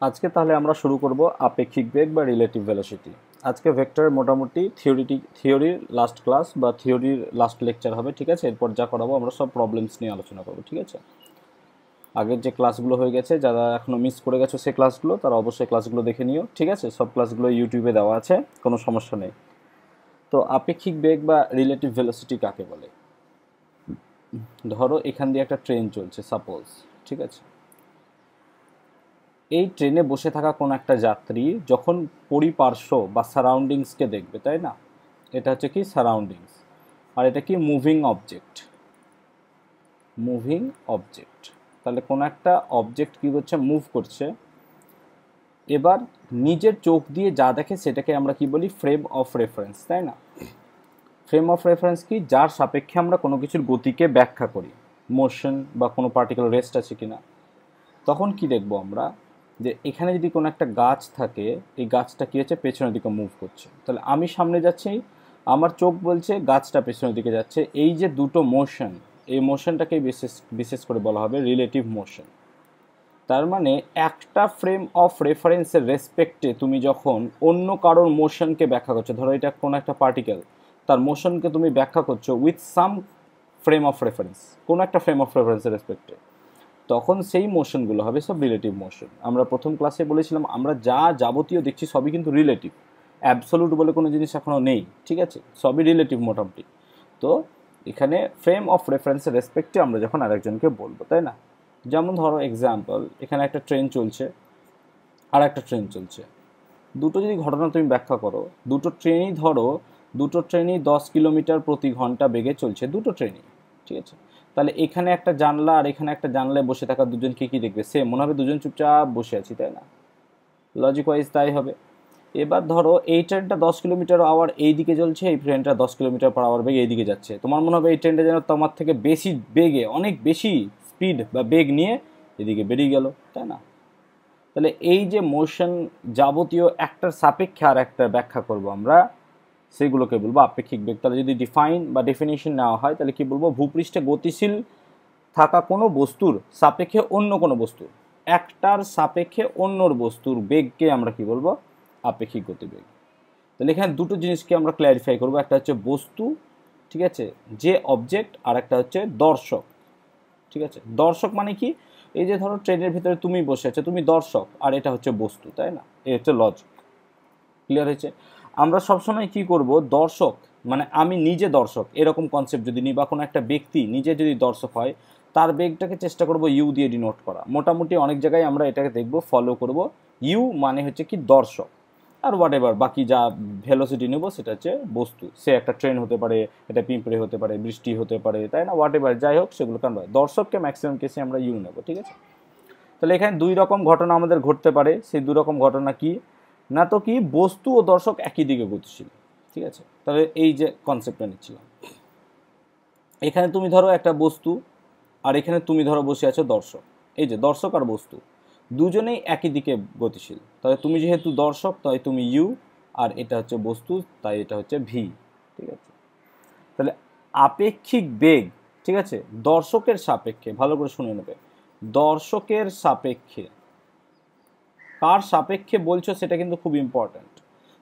আজকে তাহলে আমরা শুরু করব আপেক্ষিক বেগ বা রিলেটিভ ভেলোসিটি। আজকে ভেক্টরের মোটামুটি থিওরির লাস্ট ক্লাস বা থিওরির লাস্ট লেকচার হবে, ঠিক আছে। এরপর যা করাবো আমরা সব প্রবলেমস নিয়ে আলোচনা করবো, ঠিক আছে। আগের যে ক্লাসগুলো হয়ে গেছে, যারা এখনও মিস করে গেছো সেই ক্লাসগুলো, তারা অবশ্যই ক্লাসগুলো দেখে নিও, ঠিক আছে। সব ক্লাসগুলো ইউটিউবে দেওয়া আছে, কোনো সমস্যা নেই। তো আপেক্ষিক বেগ বা রিলেটিভ ভেলোসিটি কাকে বলে? ধরো এখান দিয়ে একটা ট্রেন চলছে সাপোজ, ঠিক আছে। এই ট্রেনে বসে থাকা কোনো একটা যাত্রী যখন পরিপার্শ্ব বা সারাউন্ডিংসকে দেখবে, তাই না, এটা হচ্ছে কি সারাউন্ডিংস, আর এটা কি মুভিং অবজেক্ট। মুভিং অবজেক্ট, তাহলে কোনো একটা অবজেক্ট কী করছে, মুভ করছে। এবার নিজের চোখ দিয়ে যা দেখে সেটাকে আমরা কি বলি, ফ্রেম অফ রেফারেন্স, তাই না। ফ্রেম অফ রেফারেন্স কি, যার সাপেক্ষে আমরা কোনো কিছুর গতিকে ব্যাখ্যা করি, মোশন বা কোনো পার্টিকুলার রেস্ট আছে কিনা। তখন কি দেখব আমরা, যে এখানে যদি কোনো একটা গাছ থাকে, এই গাছটা কী হচ্ছে, পেছনের দিকে মুভ করছে। তাহলে আমি সামনে যাচ্ছি, আমার চোখ বলছে গাছটা পেছনের দিকে যাচ্ছে। এই যে দুটো মোশন, এই মোশনটাকে বিশেষ করে বলা হবে রিলেটিভ মোশন। তার মানে একটা ফ্রেম অফ রেফারেন্সের রেসপেক্টে তুমি যখন অন্য কারোর মোশনকে ব্যাখ্যা করছো, ধরো এটা কোনো একটা পার্টিকেল, তার মোশনকে তুমি ব্যাখ্যা করছো with some frame of reference, কোনো একটা ফ্রেম অফ রেফারেন্সের রেসপেক্টে, তখন সেই মোশনগুলো হবে সব রিলেটিভ মোশন। আমরা প্রথম ক্লাসে বলেছিলাম আমরা যা যাবতীয় দেখছি সবই কিন্তু রিলেটিভ, অ্যাবসোলুট বলে কোনো জিনিস এখনও নেই, ঠিক আছে, সবই রিলেটিভ মোটামুটি। তো এখানে ফ্রেম অফ রেফারেন্সের রেসপেক্টে আমরা যখন আরেকজনকে বলবো, তাই না। যেমন ধরো এক্সাম্পল, এখানে একটা ট্রেন চলছে আর একটা ট্রেন চলছে, দুটো যদি ঘটনা তুমি ব্যাখ্যা করো, দুটো ট্রেনই 10 কিলোমিটার প্রতি ঘন্টা বেগে চলছে, দুটো ট্রেনই, ঠিক আছে। তাহলে এখানে একটা জানলা আর এখানে একটা জানলায় বসে থাকা দুজনকে কি দেখবে, সে মনে হবে দুজন চুপচাপ বসে আছি, তাই না, লজিক ওয়াইজ তাই হবে। এবার ধরো এই ট্রেনটা 10 কিলোমিটার আওয়ার এই দিকে চলছে, এই ট্রেনটা 10 কিলোমিটার/আওয়ার বেগে এই দিকে যাচ্ছে, তোমার মনে হবে এই ট্রেনটা যেন তোমার থেকে বেশি বেগে, অনেক বেশি স্পিড বা বেগ নিয়ে এদিকে বেরিয়ে গেল, তাই না। তাহলে এই যে মোশন, যাবতীয় একটার সাপেক্ষে আর একটা ব্যাখ্যা করব আমরা, সেগুলোকে বলবো আপেক্ষিক বেগ। তাহলে যদি ডিফাইন বা ডেফিনেশন নেওয়া হয় তাহলে কি বলবো, ভূপৃষ্ঠে গতিশীল থাকা কোনো বস্তুর সাপেক্ষে অন্য কোনো বস্তুর, একটার সাপেক্ষে অন্যর বস্তুর বেগকে আমরা কি বলবো, আপেক্ষিক গতিবেগ। তাহলে এখানে দুটো জিনিসকে আমরা ক্ল্যারিফাই করবো, একটা হচ্ছে বস্তু, ঠিক আছে, যে অবজেক্ট, আর একটা হচ্ছে দর্শক, ঠিক আছে। দর্শক মানে কি, এই যে ধরো ট্রেনের ভিতরে তুমি বসে আছো, তুমি দর্শক, আর এটা হচ্ছে বস্তু, তাই না, এই হচ্ছে লজিক। ক্লিয়ার হয়েছে। আমরা সবসময় কি করব, দর্শক মানে আমি নিজে দর্শক এরকম কনসেপ্ট যদি নিই, বা কোনো একটা ব্যক্তি নিজে যদি দর্শক হয়, তার বেগটাকে চেষ্টা করব ইউ দিয়ে ডিনোট করা। মোটামুটি অনেক জায়গায় আমরা এটাকে দেখব, ফলো করব, ইউ মানে হচ্ছে কি দর্শক, আর হোয়াট এভার বাকি যা ভেলোসিটি নেব সেটা হচ্ছে বস্তু। সে একটা ট্রেন হতে পারে, এটা পিঁপড়ে হতে পারে, বৃষ্টি হতে পারে, তাই না, হোয়াট এভার যাই হোক সেগুলো কারণ দর্শককে ম্যাক্সিমাম কেসে আমরা ইউ নেব, ঠিক আছে। তাহলে এখানে দুই রকম ঘটনা আমাদের ঘটতে পারে, সেই দুই রকম ঘটনা কি না, তো কি বস্তু ও দর্শক একই দিকে গতিশীল, ঠিক আছে। তাহলে এই যে কনসেপ্টটা নিচ্ছিলাম, এখানে তুমি ধরো একটা বস্তু, আর এখানে তুমি ধরো বসে আছো দর্শক, এই যে দর্শক আর বস্তু দুজনেই একই দিকে গতিশীল। তাহলে তুমি যেহেতু দর্শক তাই তুমি ইউ, আর এটা হচ্ছে বস্তু তাই এটা হচ্ছে ভি, ঠিক আছে। তাহলে আপেক্ষিক বেগ, ঠিক আছে, দর্শকের সাপেক্ষে, ভালো করে শুনে নেবে, দর্শকের সাপেক্ষে, কার সাপেক্ষে বলছো সেটা কিন্তু খুব ইম্পর্ট্যান্ট।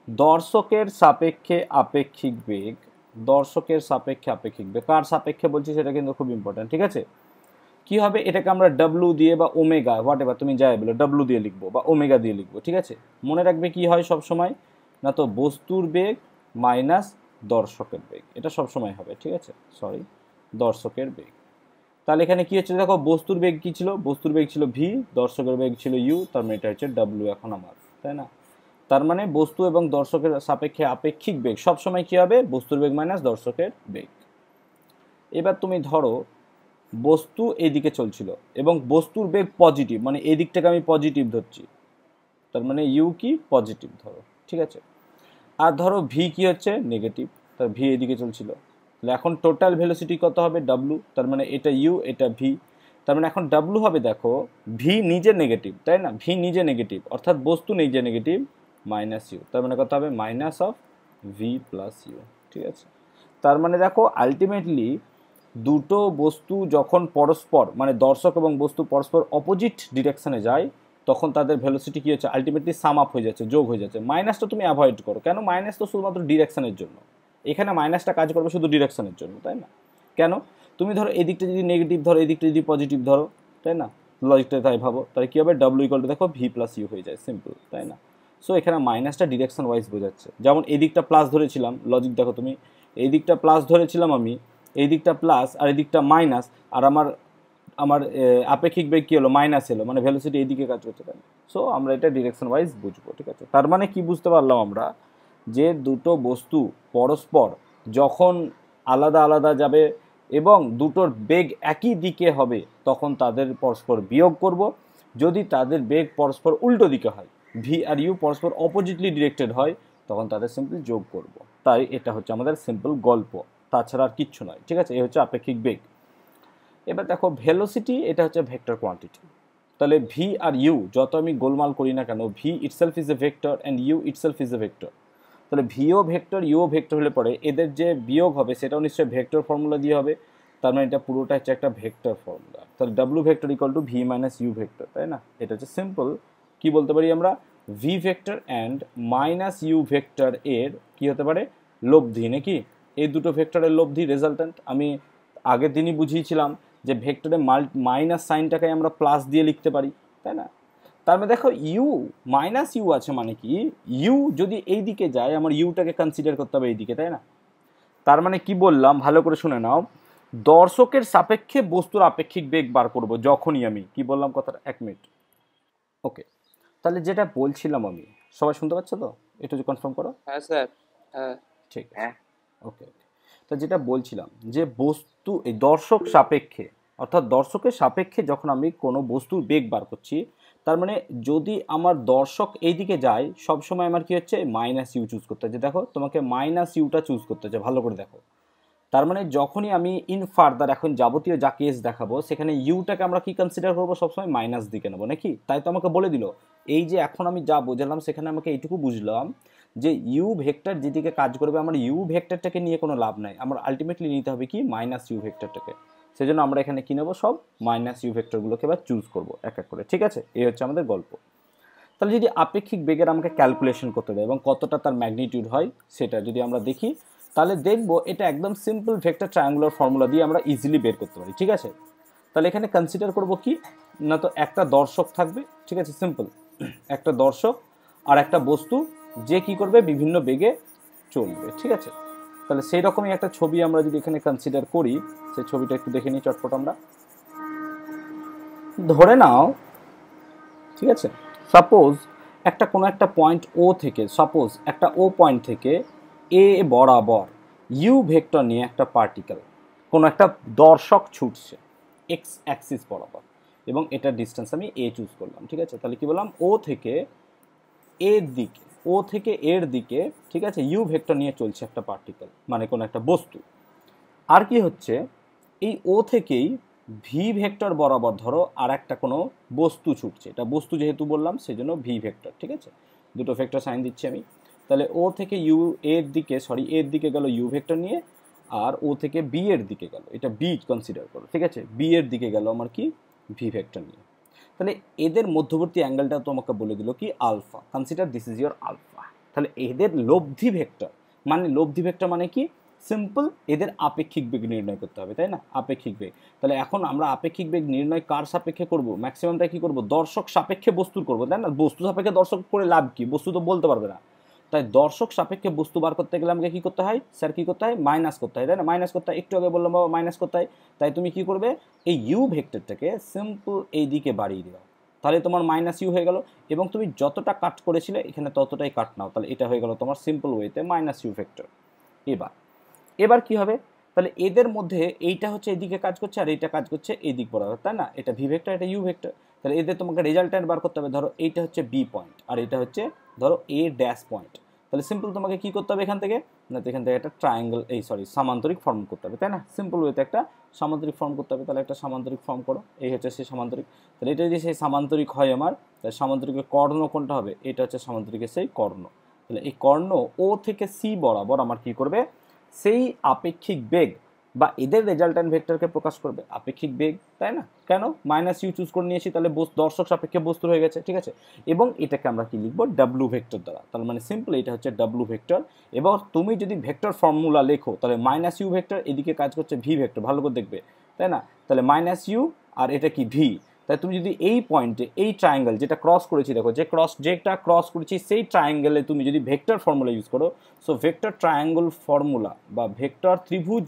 দর্শকের সাপেক্ষে আপেক্ষিক বেগ, দর্শকের সাপেক্ষে আপেক্ষিক বেগ, কার সাপেক্ষে বলছি সেটা কিন্তু খুব ইম্পর্ট্যান্ট, ঠিক আছে। কি হবে, এটাকে আমরা ডাব্লু দিয়ে বা ওমেগা হোয়াট এভার তুমি যাই বলো, ডাব্লু দিয়ে লিখবো বা ওমেগা দিয়ে লিখবো, ঠিক আছে। মনে রাখবে কি হয় সব সময়, না তো বস্তুর বেগ মাইনাস দর্শকের বেগ, এটা সব সময় হবে, ঠিক আছে, দর্শকের বেগ। তাহলে এখানে কি হচ্ছে, দেখো বস্তুর বেগ কি ছিল, বস্তুর বেগ ছিল ভি, দর্শকের বেগ ছিল ইউ, তার মানে এটা হচ্ছে ডাব্লিউ এখন আমার, তাই না। তার মানে বস্তু এবং দর্শকের সাপেক্ষে আপেক্ষিক বেগ সবসময় কি হবে, বস্তুর বেগ মাইনাস দর্শকের বেগ। এবার তুমি ধরো বস্তু এইদিকে চলছিল এবং বস্তুর বেগ পজিটিভ, মানে এই দিকটাকে আমি পজিটিভ ধরছি, তার মানে ইউ কি পজিটিভ ধরো, ঠিক আছে। আর ধরো ভি কি হচ্ছে নেগেটিভ, তার ভি এদিকে চলছিল, তাহলে এখন টোটাল ভেলোসিটি কত হবে, ডাব্লু, তার মানে এটা ইউ এটা ভি, তার মানে এখন ডাব্লু হবে, দেখো ভি নিজে নেগেটিভ, তাই না, ভি নিজে নেগেটিভ অর্থাৎ বস্তু নিজে নেগেটিভ, মাইনাস ইউ, তার মানে কত হবে minus of v plus u, ঠিক আছে। তার মানে দেখো আলটিমেটলি দুটো বস্তু যখন পরস্পর, মানে দর্শক এবং বস্তু পরস্পর অপোজিট ডিরেকশনে যায়, তখন তাদের ভেলোসিটি কী হচ্ছে, আলটিমেটলি সাম আপ হয়ে যাচ্ছে, যোগ হয়ে যাচ্ছে। মাইনাসটা তুমি অ্যাভয়েড করো, কেন? মাইনাস তো শুধুমাত্র ডিরেকশনের জন্য, এখানে মাইনাসটা কাজ করবে শুধু ডিরেকশনের জন্য, তাই না? কেন? তুমি ধরো এদিকটা যদি নেগেটিভ ধরো, এদিকটা যদি পজিটিভ ধরো, তাই না? লজিকটা তাই ভাবো, তাহলে কী হবে, ডাব্লিউ ইকুয়াল টু দেখো ভি প্লাস ইউ হয়ে যায়, সিম্পল, তাই না? সো এখানে মাইনাসটা ডিরেকশন ওয়াইজ বোঝাচ্ছে। যেমন এদিকটা প্লাস ধরেছিলাম, লজিক দেখো তুমি, এই দিকটা প্লাস ধরেছিলাম আমি, এই দিকটা প্লাস আর এই দিকটা মাইনাস, আর আমার আমার আপেক্ষিক বেগ কী হলো, মাইনাস এলো, মানে ভেলোসিটি এইদিকে কাজ করছে, তাই না? সো আমরা এটা ডিরেকশন ওয়াইজ বুঝবো, ঠিক আছে? তার মানে কি বুঝতে পারলাম আমরা, যে দুটো বস্তু পরস্পর যখন আলাদা আলাদা যাবে এবং দুটোর বেগ একই দিকে হবে, তখন তাদের পরস্পর বিয়োগ করব। যদি তাদের বেগ পরস্পর উল্টো দিকে হয়, ভি আর ইউ পরস্পর অপোজিটলি ডিরেক্টেড হয়, তখন তাদের সিম্পল যোগ করব। তাই এটা হচ্ছে আমাদের সিম্পল গল্প, তাছাড়া আর কিচ্ছু নয়, ঠিক আছে? এই হচ্ছে আপেক্ষিক বেগ। এবার দেখো ভেলোসিটি, এটা হচ্ছে ভেক্টর কোয়ান্টিটি। তাহলে ভি আর ইউ যত আমি গোলমাল করি না কেন, v itself is a vector and u itself is a vector. তাহলে ভিও ভেক্টর ইউও ভেক্টর হলে পরে এদের যে বিয়োগ হবে সেটাও নিশ্চয়ই ভেক্টর ফর্মুলা দিয়ে হবে। তার মানে এটা পুরোটা হচ্ছে একটা ভেক্টর ফর্মুলা। তাহলে ডাব্লু vector equal to v minus you vector, তাই না? এটা হচ্ছে সিম্পল, কি বলতে পারি আমরা, v vector and minus you vector এর কি হতে পারে, লব্ধি, নাকি? এই দুটো ভেক্টরের লব্ধি, রেজাল্ট্যান্ট। আমি আগের দিনই বুঝিয়েছিলাম যে ভেক্টরে মাইনাস সাইনটাকে আমরা প্লাস দিয়ে লিখতে পারি, তাই না? তার মানে দেখো ইউ মাইনাস ইউ আছে, মানে কি ইউ যদি এই দিকে যায়, আমার ইউটাকে কনসিডার করতে হবে এইদিকে, তাই না? তার মানে কি বললাম, ভালো করে শুনে নাও, দর্শকের সাপেক্ষে বস্তুর আপেক্ষিক বেগ বার করব যখনই আমি, কি বললাম কথাটা, 1 মিনিট। ওকে, তাহলে যেটা বলছিলাম আমি, সবাই শুনতে পাচ্ছ তো? একটু কনফার্ম করো। হ্যাঁ স্যার, হ্যাঁ ঠিক আছে, ওকে। তো যেটা বলছিলাম যে বস্তু এই দর্শক সাপেক্ষে, অর্থাৎ দর্শকের সাপেক্ষে যখন আমি কোনো বস্তুর বেগ বার করছি, তার মানে যদি আমার দর্শক এই দিকে যায়, সবসময় আমার কি হচ্ছে, মাইনাস ইউ চুজ করতে হচ্ছে। দেখো তোমাকে মাইনাস ইউটা চুজ করতে হচ্ছে, ভালো করে দেখো। তার মানে যখনই আমি ইন ফার্দার এখন যাবতীয় যা কেস দেখাবো, সেখানে ইউটাকে আমরা কি কনসিডার করবো, সবসময় মাইনাস দিকে নেবো, নাকি? তাই তো আমাকে বলে দিল। এই যে এখন আমি যা বোঝালাম, সেখানে আমাকে এইটুকু বুঝলাম যে ইউ ভেক্টর যেদিকে কাজ করবে, আমার ইউ ভেক্টরটাকে নিয়ে কোনো লাভ নাই, আমার আলটিমেটলি নিতে হবে কি, মাইনাস ইউ ভেক্টরটাকে। সেজন্য আমরা এখানে কি নেবো, সব মাইনাস ইউ ভেক্টরগুলোকে এবার চুজ করবো এক এক করে, ঠিক আছে? এই হচ্ছে আমাদের গল্প। তাহলে যদি আপেক্ষিক বেগের আমাকে ক্যালকুলেশন করতে দেয় এবং কতটা তার ম্যাগনিটিউড হয়, সেটা যদি আমরা দেখি, তাহলে দেখবো এটা একদম সিম্পল ভেক্টর ট্রায়াঙ্গুলার ফর্মুলা দিয়ে আমরা ইজিলি বের করতে পারি, ঠিক আছে? তাহলে এখানে কনসিডার করব কি না, তো একটা দর্শক থাকবে, ঠিক আছে? সিম্পল একটা দর্শক আর একটা বস্তু, যে কি করবে, বিভিন্ন বেগে চলবে, ঠিক আছে? তাহলে সেই রকমই একটা ছবি আমরা যদি এখানে কনসিডার করি, সেই ছবিটা একটু দেখে নিই চটপট আমরা। ধরে নাও, ঠিক আছে, সাপোজ একটা কোনো একটা পয়েন্ট ও থেকে, সাপোজ একটা ও পয়েন্ট থেকে এ বরাবর ইউ ভেক্টর নিয়ে একটা পার্টিকেল, কোনো একটা দর্শক ছুটছে এক্স অ্যাক্সিস বরাবর, এবং এটার ডিস্টেন্স আমি এ চুজ করলাম, ঠিক আছে? তাহলে কি বললাম, ও থেকে এর দিকে, ও থেকে এর দিকে, ঠিক আছে, ইউ ভেক্টর নিয়ে চলছে একটা পার্টিকেল, মানে কোনো একটা বস্তু। আর কি হচ্ছে, এই ও থেকেই ভি ভেক্টর বরাবর ধরো আর একটা কোনো বস্তু ছুটছে, এটা বস্তু যেহেতু বললাম সেজন্য ভি ভেক্টর, ঠিক আছে? দুটো ভেক্টর সাইন দিচ্ছি আমি। তাহলে ও থেকে ইউ এর দিকে, সরি এর দিকে গেল ইউ ভেক্টর নিয়ে, আর ও থেকে বি এর দিকে গেল, এটা বি কনসিডার করো, ঠিক আছে? বি এর দিকে গেল আমার কি, ভি ভেক্টর নিয়ে। তাহলে এদের মধ্যবর্তী অ্যাঙ্গেলটা তোমাকে বলে দিল কি, alpha. Consider this is your alpha. তাহলে এদের লব্ধি ভেক্টর, মানে লব্ধি ভেক্টর মানে কি, সিম্পল, এদের আপেক্ষিক বেগ নির্ণয় করতে হবে, তাই না? আপেক্ষিক বেগ। তাহলে এখন আমরা আপেক্ষিক বেগ নির্ণয় কার সাপেক্ষে করব, ম্যাক্সিমামটা কি করব, দর্শক সাপেক্ষে বস্তুর করব, তাই না? বস্তু সাপেক্ষে দর্শক করে লাভ কি, বস্তু তো বলতে পারবে না। তাই দর্শক সাপেক্ষে বস্তু বার করতে গেলে আমাকে কী করতে হয় স্যার, কী করতে হয়, মাইনাস করতে হয়, তাই না? মাইনাস করতে হয়, একটু আগে বললাম বাবা, মাইনাস করতে হয়। তাই তুমি কী করবে, এই ইউ ভেক্টরটাকে সিম্পল এই দিকে বাড়িয়ে দেওয়া, তাহলে তোমার মাইনাস ইউ হয়ে গেল, এবং তুমি যতটা কাট করেছিলে এখানে ততটাই কাট নাও, তাহলে এটা হয়ে গেল তোমার সিম্পল ওয়েতে মাইনাস ইউ ভেক্টর। এবার কি হবে, তাহলে এদের মধ্যে এইটা হচ্ছে এদিকে কাজ করছে আর এইটা কাজ করছে এই দিক বরাবর, তাই না? এটা ভি ভেক্টর, এটা ইউ ভেক্টর। তাহলে এদের তোমাকে রেজাল্ট্যান্ট বার করতে হবে। ধরো এইটা হচ্ছে বি পয়েন্ট আর এটা হচ্ছে ধরো এ ড্যাশ পয়েন্ট। তাহলে সিম্পল তোমাকে কি করতে হবে এখান থেকে, না তো এখান থেকে একটা ট্রায়াঙ্গেল, সামান্তরিক ফর্ম করতে হবে, তাই না? সিম্পল ওয়েতে একটা সামান্তরিক ফর্ম করতে হবে। তাহলে একটা সামান্তরিক ফর্ম করো, এই হচ্ছে সেই সামান্তরিক। তাহলে এটা যদি সেই সামান্তরিক হয় আমার, তাহলে সামান্তরিকের কর্ণ কোনটা হবে, এটা হচ্ছে সামান্তরিকের সেই কর্ণ। তাহলে এই কর্ণ ও থেকে সি বরাবর আমার কি করবে, সেই আপেক্ষিক বেগ বা এদের রেজাল্ট্যান্ট ভেক্টরকে প্রকাশ করবে আপেক্ষিক বেগ, তাই না? কেন মাইনাস ইউ চুজ করে নিয়েছি, তাহলে দর্শক সাপেক্ষে বস্তু হয়ে গেছে, ঠিক আছে। এবং এটাকে আমরা কি লিখবো, ডাব্লু ভেক্টর দ্বারা। তার মানে সিম্পল এটা হচ্ছে ডাব্লু ভেক্টর। এবার তুমি যদি ভেক্টর ফর্মুলা লেখো তাহলে মাইনাস ইউ ভেক্টর, এদিকে কাজ করছে ভি ভেক্টর, ভালো করে দেখবে, তাই না? তাহলে মাইনাস ইউ আর এটা কি ভি। তাই তুমি যদি এই পয়েন্টে এই ট্রায়াঙ্গেল যেটা ক্রস করেছি, দেখো যেটা ক্রস করেছি সেই ট্রায়াঙ্গেলে তুমি যদি ভেক্টর ফর্মুলা ইউজ করো, সো ভেক্টর ট্রায়াঙ্গল ফর্মুলা বা ভেক্টর ত্রিভুজ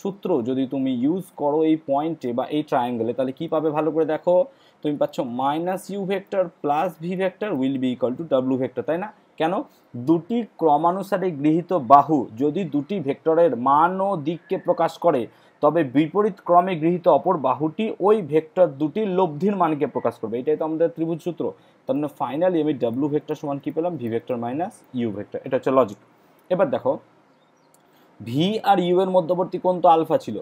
সূত্র যদি তুমি ইউজ করো এই পয়েন্টে বা এই ট্রায়াঙ্গেলে, তাহলে কি পাবে ভালো করে দেখো, তুমি পাচ্ছ minus you vector plus v vector will be equal to ডাব্লু ভেক্টর, তাই না? কেন, দুটি ক্রমানুসারে গৃহীত বাহু যদি দুটি ভেক্টরের মান ও দিককে প্রকাশ করে, তবে বিপরীত ক্রমে গৃহীত অপর বাহুটি ওই ভেক্টর দুটির লব্ধির মানকে প্রকাশ করবে। এটাই তো আমাদের ত্রিভুজ সূত্র। তার মানে ফাইনালি আমি ডাব্লু ভেক্টর সমান কি পেলাম, v vector minus you vector. এটা হচ্ছে লজিক। এবার দেখো ভি আর ইউ এর মধ্যবর্তী কোণ তো আলফা ছিল,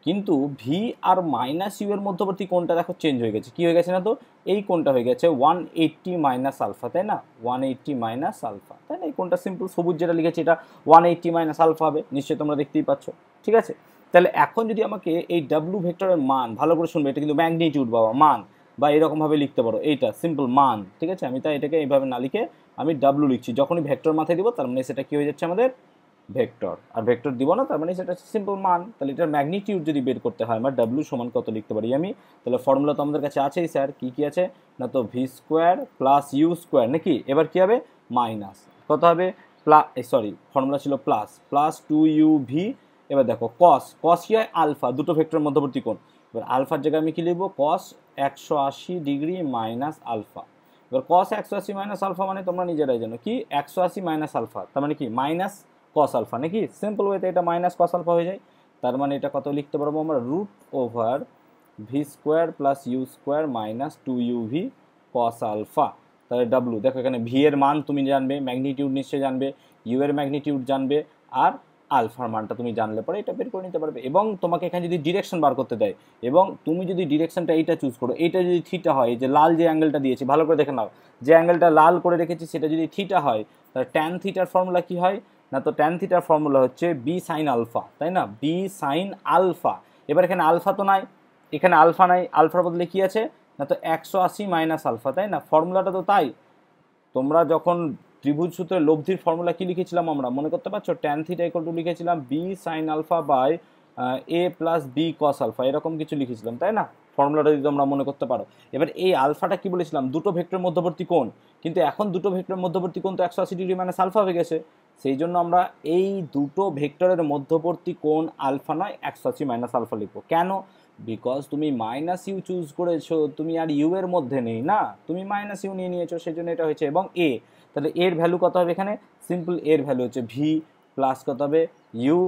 কিন্তু ভি আর মাইনাস ইউ এর মধ্যবর্তী কোণটা দেখো চেঞ্জ হয়ে গেছে। কি হয়ে গেছে না, তো এই কোণটা হয়ে গেছে 180 মাইনাস আলফা, তাই না? 180 মাইনাস আলফা, তাই না? এই কোণটা সিম্পল সবুজ যেটা লিখেছি এটা 180 মাইনাস আলফা হবে, নিশ্চয়ই তোমরা দেখতেই পাচ্ছ, ঠিক আছে। তাহলে এখন যদি আমাকে এই ডাব্লু ভেক্টরের মান, ভালো করে শুনবে, এটা কিন্তু ম্যাগনিটিউড বাবা, মান, বা এরকমভাবে লিখতে পারো, এইটা সিম্পল মান, ঠিক আছে। আমি তাই এটাকে এইভাবে না লিখে আমি ডাব্লু লিখছি, যখনই ভেক্টর মাথায় দিব তার মানে সেটা কি হয়ে যাচ্ছে আমাদের ভেক্টর, আর ভেক্টর দিব না তার মানে সেটা সিম্পল মান। তাহলে এটার ম্যাগনিটিউড যদি বের করতে হয় আমার ডাব্লু সমান কত লিখতে পারি আমি, তাহলে ফর্মুলা তো আমাদের কাছে আছেই স্যার, কি কি আছে না, তো V square plus you square, নাকি? এবার কি হবে, মাইনাস কত হবে, ফর্মুলা ছিল প্লাস প্লাস 2u ভি। এবার দেখো কস কি হয়, আলফা, দুটো ভেক্টরের মধ্যবর্তী কোণ। এবার আলফার জায়গায় আমি কি লিখবো, কস 180 ডিগ্রি মাইনাস আলফা। এবার কস 180 মাইনাস আলফা মানে তোমরা নিজেরাই জানো কি, 180 মাইনাস আলফা তার মানে কি মাইনাস কস আলফা, নাকি? সিম্পল ওয়েতে এটা মাইনাস কস আলফা হয়ে যায়। তার মানে এটা কত লিখতে পারবো আমরা, root over V square plus you square minus 2u v cos alpha. তাহলে ডাব্লু দেখো এখানে ভি এর মান তুমি জানবে, ম্যাগনিটিউড নিশ্চয়ই জানবে, ইউ এর ম্যাগনিটিউড জানবে, আর আলফার মানটা তুমি জানলে পরে এটা বের করে নিতে পারবে। এবং তোমাকে এখানে যদি ডিরেকশন বার করতে দেয় এবং তুমি যদি ডিরেকশনটা এইটা চুজ করো, এইটা যদি থিটা হয়, এই যে লাল যে অ্যাঙ্গেলটা দিয়েছি ভালো করে দেখে নাও, যে অ্যাঙ্গেলটা লাল করে রেখেছি সেটা যদি থিটা হয়, তাহলে ট্যান থিটার ফর্মুলা কি হয় না, তো ট্যান থিটার ফর্মুলা হচ্ছে বি সাইন আলফা, তাই না? B sine alpha. এবার এখানে আলফা তো নাই, এখানে আলফা নাই, আলফার বদলে কি আছে না, তো 180 মাইনাস আলফা, তাই না? ফর্মুলাটা তো তাই। তোমরা যখন ত্রিভুজ সূত্রের লব্ধির ফর্মুলা কি লিখেছিলাম আমরা, মনে করতে পারছো? ট্যান থিটা ইকুয়াল টু লিখেছিলাম b sine alpha by a plus b cos alpha, এরকম কিছু লিখেছিলাম, তাই না? ফর্মুলাটা যদি তোমরা মনে করতে পারো। এবার এই আলফাটা কি বলেছিলাম, দুটো ভেক্টরের মধ্যবর্তী কোণ, কিন্তু এখন দুটো ভেক্টরের মধ্যবর্তী কোণ তো 180 ডিগ্রি মাইনাস আলফা হয়ে গেছে। সেই জন্য আমরা এই দুটো ভেক্টরের মধ্যবর্তী কোণ আলফা নয় 180 মাইনাস আলফা লিখবো। কেন, বিকজ তুমি মাইনাস ইউ চুজ করেছো, তুমি আর ইউ এর মধ্যে নেই না, তুমি মাইনাস ইউ নিয়ে নিয়েছো, সেই জন্য এটা হয়েছে। এবং এ, তাহলে এর ভ্যালু কত হবে এখানে, সিম্পল এর ভ্যালু হচ্ছে ভি প্লাস কত হবে ইউ,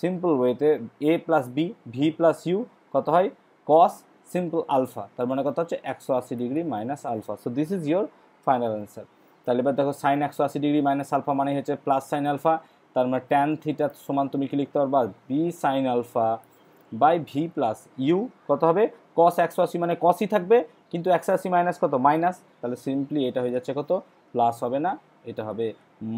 সিম্পল ওয়েতে A plus B, V plus you কত হয় কস সিম্পল আলফা, তার মানে কত হচ্ছে 180 degree minus alpha. So this is your final answer. তাহলে এবার দেখো সাইন 180 ডিগ্রি মাইনাস আলফা মানে হচ্ছে প্লাস সাইন আলফা, তার মানে ট্যান থিটা সমান তুমি কি লিখতে পারবা, b sine alpha by v plus you কত হবে, কস 180 মানে কসই থাকবে, কিন্তু 180 মাইনাস কত, মাইনাস, তাহলে সিম্পলি এটা হয়ে যাচ্ছে কত, প্লাস হবে না, এটা হবে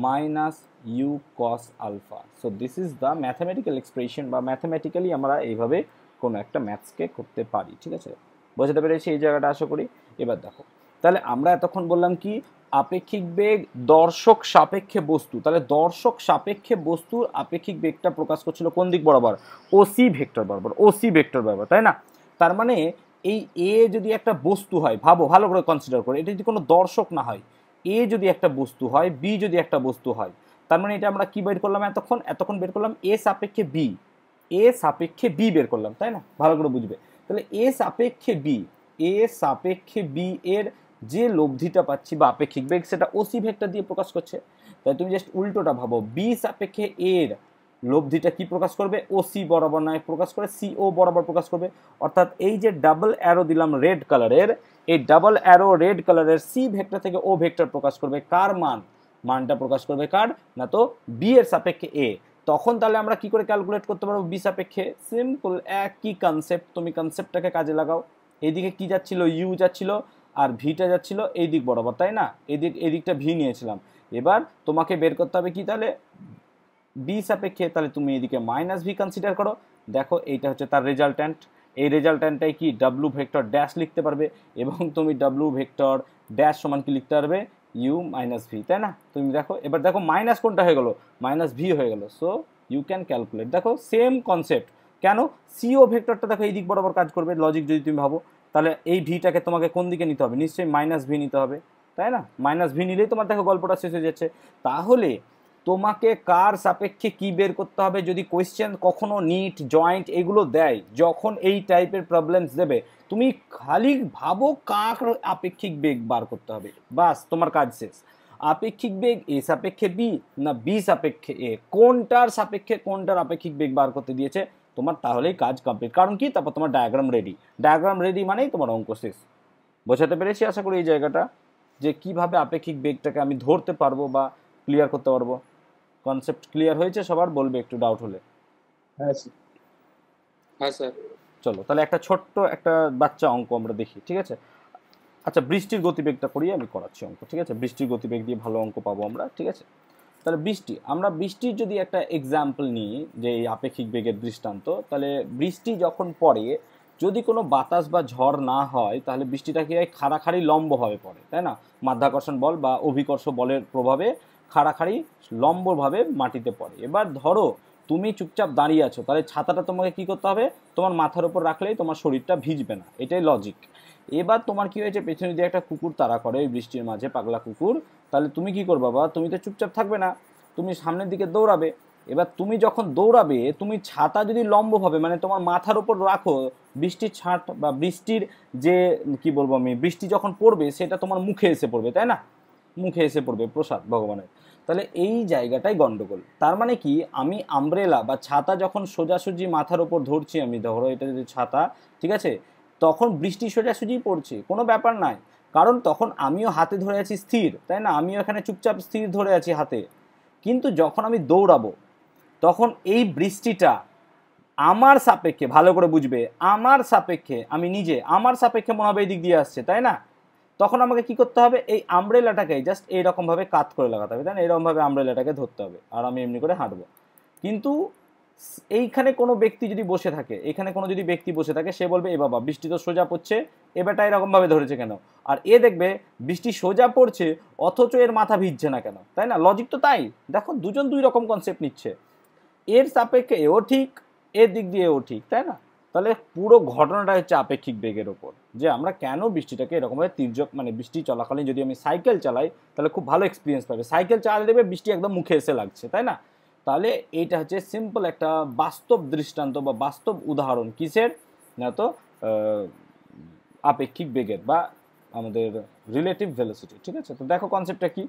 minus u cos alpha. So this is the mathematical expression, বা ম্যাথামেটিক্যালি আমরা এইভাবে কোনো একটা ম্যাথসকে করতে পারি, ঠিক আছে? বোঝাতে পেরেছি এই জায়গাটা আশা করি। এবার দেখো, তাহলে আমরা এতক্ষণ বললাম কি, আপেক্ষিক বেগ দর্শক সাপেক্ষে বস্তু, তাহলে দর্শক সাপেক্ষে বস্তুর আপেক্ষিক বেগটা প্রকাশ করছিল কোন দিক বরাবর, ওসি ভেক্টর বরাবর, ওসি ভেক্টর বরাবর, তাই না? তার মানে এই এ যদি একটা বস্তু হয়, ভাবো ভালো করে কনসিডার করে, এটা যদি কোনো দর্শক না হয়, এ যদি একটা বস্তু হয়, বি যদি একটা বস্তু হয়, তার মানে এটা আমরা কি বের করলাম এতক্ষণ বের করলাম এ সাপেক্ষে বি, এ সাপেক্ষে বি বের করলাম, তাই না? ভালো করে বুঝবে। তাহলে এ সাপেক্ষে বি এর যে লব্ধিটা পাচ্ছি বা আপেক্ষিক বেগ, সেটা ওসি ভেক্টর দিয়ে প্রকাশ করছে। তাই তুমি জাস্ট উল্টোটা ভাবো, বি সাপেক্ষে এর লব্ধিটা কি প্রকাশ করবে, ওসি বরাবর নয় প্রকাশ করে সিও বরাবর প্রকাশ করবে। অর্থাৎ এই যে ডাবল অ্যারো দিলাম রেড কালারের, এই ডাবল অ্যারো রেড কালারের সি ভেক্টর থেকে ও ভেক্টর প্রকাশ করবে কার মান, মানটা প্রকাশ করবে কার না, তো বি এর সাপেক্ষে এ। তখন তাহলে আমরা কি করে ক্যালকুলেট করতে পারবো বি সাপেক্ষে, সিম্পল একই কনসেপ্ট, তুমি কনসেপ্টটাকে কাজে লাগাও। এইদিকে কি যাচ্ছিল, ইউ যাচ্ছিল, আর ভিটা যাচ্ছিল এই দিক বরাবর, তাই না? এদিকটা ভি নিয়েছিলাম। এবার তোমাকে বের করতে হবে কি, তাহলে বি সাপেক্ষে, তাহলে তুমি এদিকে মাইনাস ভি কনসিডার করো, দেখো এইটা হচ্ছে তার রেজাল্ট্যান্ট, এই রেজাল্ট্যান্টটাই কি ডাব্লু ভেক্টর ড্যাশ লিখতে পারবে, এবং তুমি ডাব্লু ভেক্টর ড্যাশ সমান কি লিখতে পারবে, ইউ মাইনাস ভি, তাই না? তুমি দেখো এবার দেখো মাইনাস কোনটা হয়ে গেল, মাইনাস ভি হয়ে গেল, সো ইউ ক্যান ক্যালকুলেট। দেখো সেম কনসেপ্ট, কেন সিও ভেক্টরটা দেখো এই দিক বরাবর কাজ করবে, লজিক যদি তুমি ভাবো, তাহলে এই ভিটাকে তোমাকে কোন দিকে নিতে হবে, নিশ্চয়ই মাইনাস ভি নিতে হবে, তাই না? মাইনাস ভি নিলেই তোমার দেখো গল্পটা শেষ হয়ে যাচ্ছে। তাহলে তোমাকে কার সাপেক্ষে কি বের করতে হবে, যদি কোয়েশ্চেন কখনো নিট জয়েন্ট এগুলো দেয়, যখন এই টাইপের প্রবলেমস দেবে, তুমি খালি ভাবো কার আপেক্ষিক বেগ বার করতে হবে, বাস তোমার কাজ শেষ। আপেক্ষিক বেগ এ সাপেক্ষে বি না বি সাপেক্ষে এ, কোনটার সাপেক্ষে কোনটার আপেক্ষিক বেগ বার করতে দিয়েছে তোমার, তাহলেই কাজ কমপ্লিট। কারণ কি, তারপর তোমার ডায়াগ্রাম রেডি, ডায়াগ্রাম রেডি মানেই তোমার অঙ্ক শেষ। বোঝাতে পেরেছি আশা করি এই জায়গাটা, যে কিভাবে আপেক্ষিক বেগটাকে আমি ধরতে পারবো বা ক্লিয়ার করতে পারবো। কনসেপ্ট ক্লিয়ার হয়েছে সবার? বলবে একটু ডাউট হলে। হ্যাঁ স্যার। চলো তাহলে একটা ছোট্ট একটা বাচ্চা অঙ্ক আমরা দেখি, ঠিক আছে? আচ্ছা বৃষ্টির গতিবেগটা করিয়ে আমি করাচ্ছি অঙ্ক, ঠিক আছে? বৃষ্টির গতিবেগ দিয়ে ভালো অঙ্ক পাবো আমরা, ঠিক আছে? তাহলে আমরা বৃষ্টির যদি একটা এক্সাম্পল নিই, যে এই আপেক্ষিক বেগের দৃষ্টান্ত, তাহলে বৃষ্টি যখন পড়ে, যদি কোনো বাতাস বা ঝড় না হয়, তাহলে বৃষ্টিটা কি হয়, খাড়াখাড়ি লম্বভাবে পড়ে, তাই না? মাধ্যাকর্ষণ বল বা অভিকর্ষ বলের প্রভাবে খাড়াখাড়ি লম্বভাবে মাটিতে পড়ে। এবার ধরো তুমি চুপচাপ দাঁড়িয়ে আছো, তাহলে ছাতাটা তোমাকে কি করতে হবে, তোমার মাথার উপর রাখলেই তোমার শরীরটা ভিজবে না, এটাই লজিক। এবার তোমার কি হয়েছে, পেছনে দিয়ে একটা কুকুর তাড়া করে ওই বৃষ্টির মাঝে, পাগলা কুকুর, তাহলে তুমি কি করবা বাবা, তুমি তো চুপচাপ থাকবে না, তুমি সামনের দিকে দৌড়াবে। এবার তুমি যখন দৌড়াবে, তুমি ছাতা যদি লম্বভাবে মানে তোমার মাথার উপর রাখো, বৃষ্টির ছাট বা বৃষ্টির যে কি বলবো আমি, বৃষ্টি যখন পড়বে সেটা তোমার মুখে এসে পড়বে, তাই না? মুখে এসে পড়বে, প্রসাদ ভগবানের। তাহলে এই জায়গাটাই গন্ডগোল। তার মানে কি, আমি আমব্রেলা বা ছাতা যখন সোজাসুজি মাথার উপর ধরছি, আমি ধরো এটা যদি ছাতা, ঠিক আছে, তখন বৃষ্টি সোজাসুজি পড়ছে, কোনো ব্যাপার নাই, কারণ তখন আমিও হাতে ধরে আছি স্থির, তাই না? আমিও এখানে চুপচাপ স্থির ধরে আছি হাতে। কিন্তু যখন আমি দৌড়াবো, তখন এই বৃষ্টিটা আমার সাপেক্ষে, ভালো করে বুঝবে, আমার সাপেক্ষে, আমি নিজে আমার সাপেক্ষে মনে হবে এই দিক দিয়ে আসছে, তাই না? তখন আমাকে কি করতে হবে, এই আমব্রেলাটাকে জাস্ট এইরকমভাবে কাত করে লাগাতে হবে, তাই না? এরকমভাবে আমব্রেলাটাকে ধরতে হবে, আর আমি এমনি করে হাঁটবো। কিন্তু এইখানে কোনো ব্যক্তি যদি বসে থাকে, এখানে কোনো যদি ব্যক্তি বসে থাকে, সে বলবে এ বাবা বৃষ্টি তো সোজা পড়ছে, এবারটা এরকমভাবে ধরেছে কেন? আর এ দেখবে বৃষ্টি সোজা পড়ছে অথচ এর মাথা ভিজছে না কেন, তাই না? লজিক তো তাই। দেখো দুজন দুই রকম কনসেপ্ট নিচ্ছে, এর সাপেক্ষে এও ঠিক, এর দিক দিয়ে এও ঠিক, তাই না? তাহলে পুরো ঘটনাটা হচ্ছে আপেক্ষিক বেগের ওপর, যে আমরা কেন বৃষ্টিটাকে এরকমভাবে তির্যক, মানে বৃষ্টি চলাকালীন যদি আমি সাইকেল চালাই, তাহলে খুব ভালো এক্সপিরিয়েন্স পাবে, সাইকেল চালালে দেবে বৃষ্টি একদম মুখে এসে লাগছে, তাই না? তাহলে এইটা হচ্ছে সিম্পল একটা বাস্তব দৃষ্টান্ত বা বাস্তব উদাহরণ, কিসের না, তো আপেক্ষিক বেগের বা আমাদের রিলেটিভ ভেলোসিটি, ঠিক আছে? তো দেখো কনসেপ্টটা কি,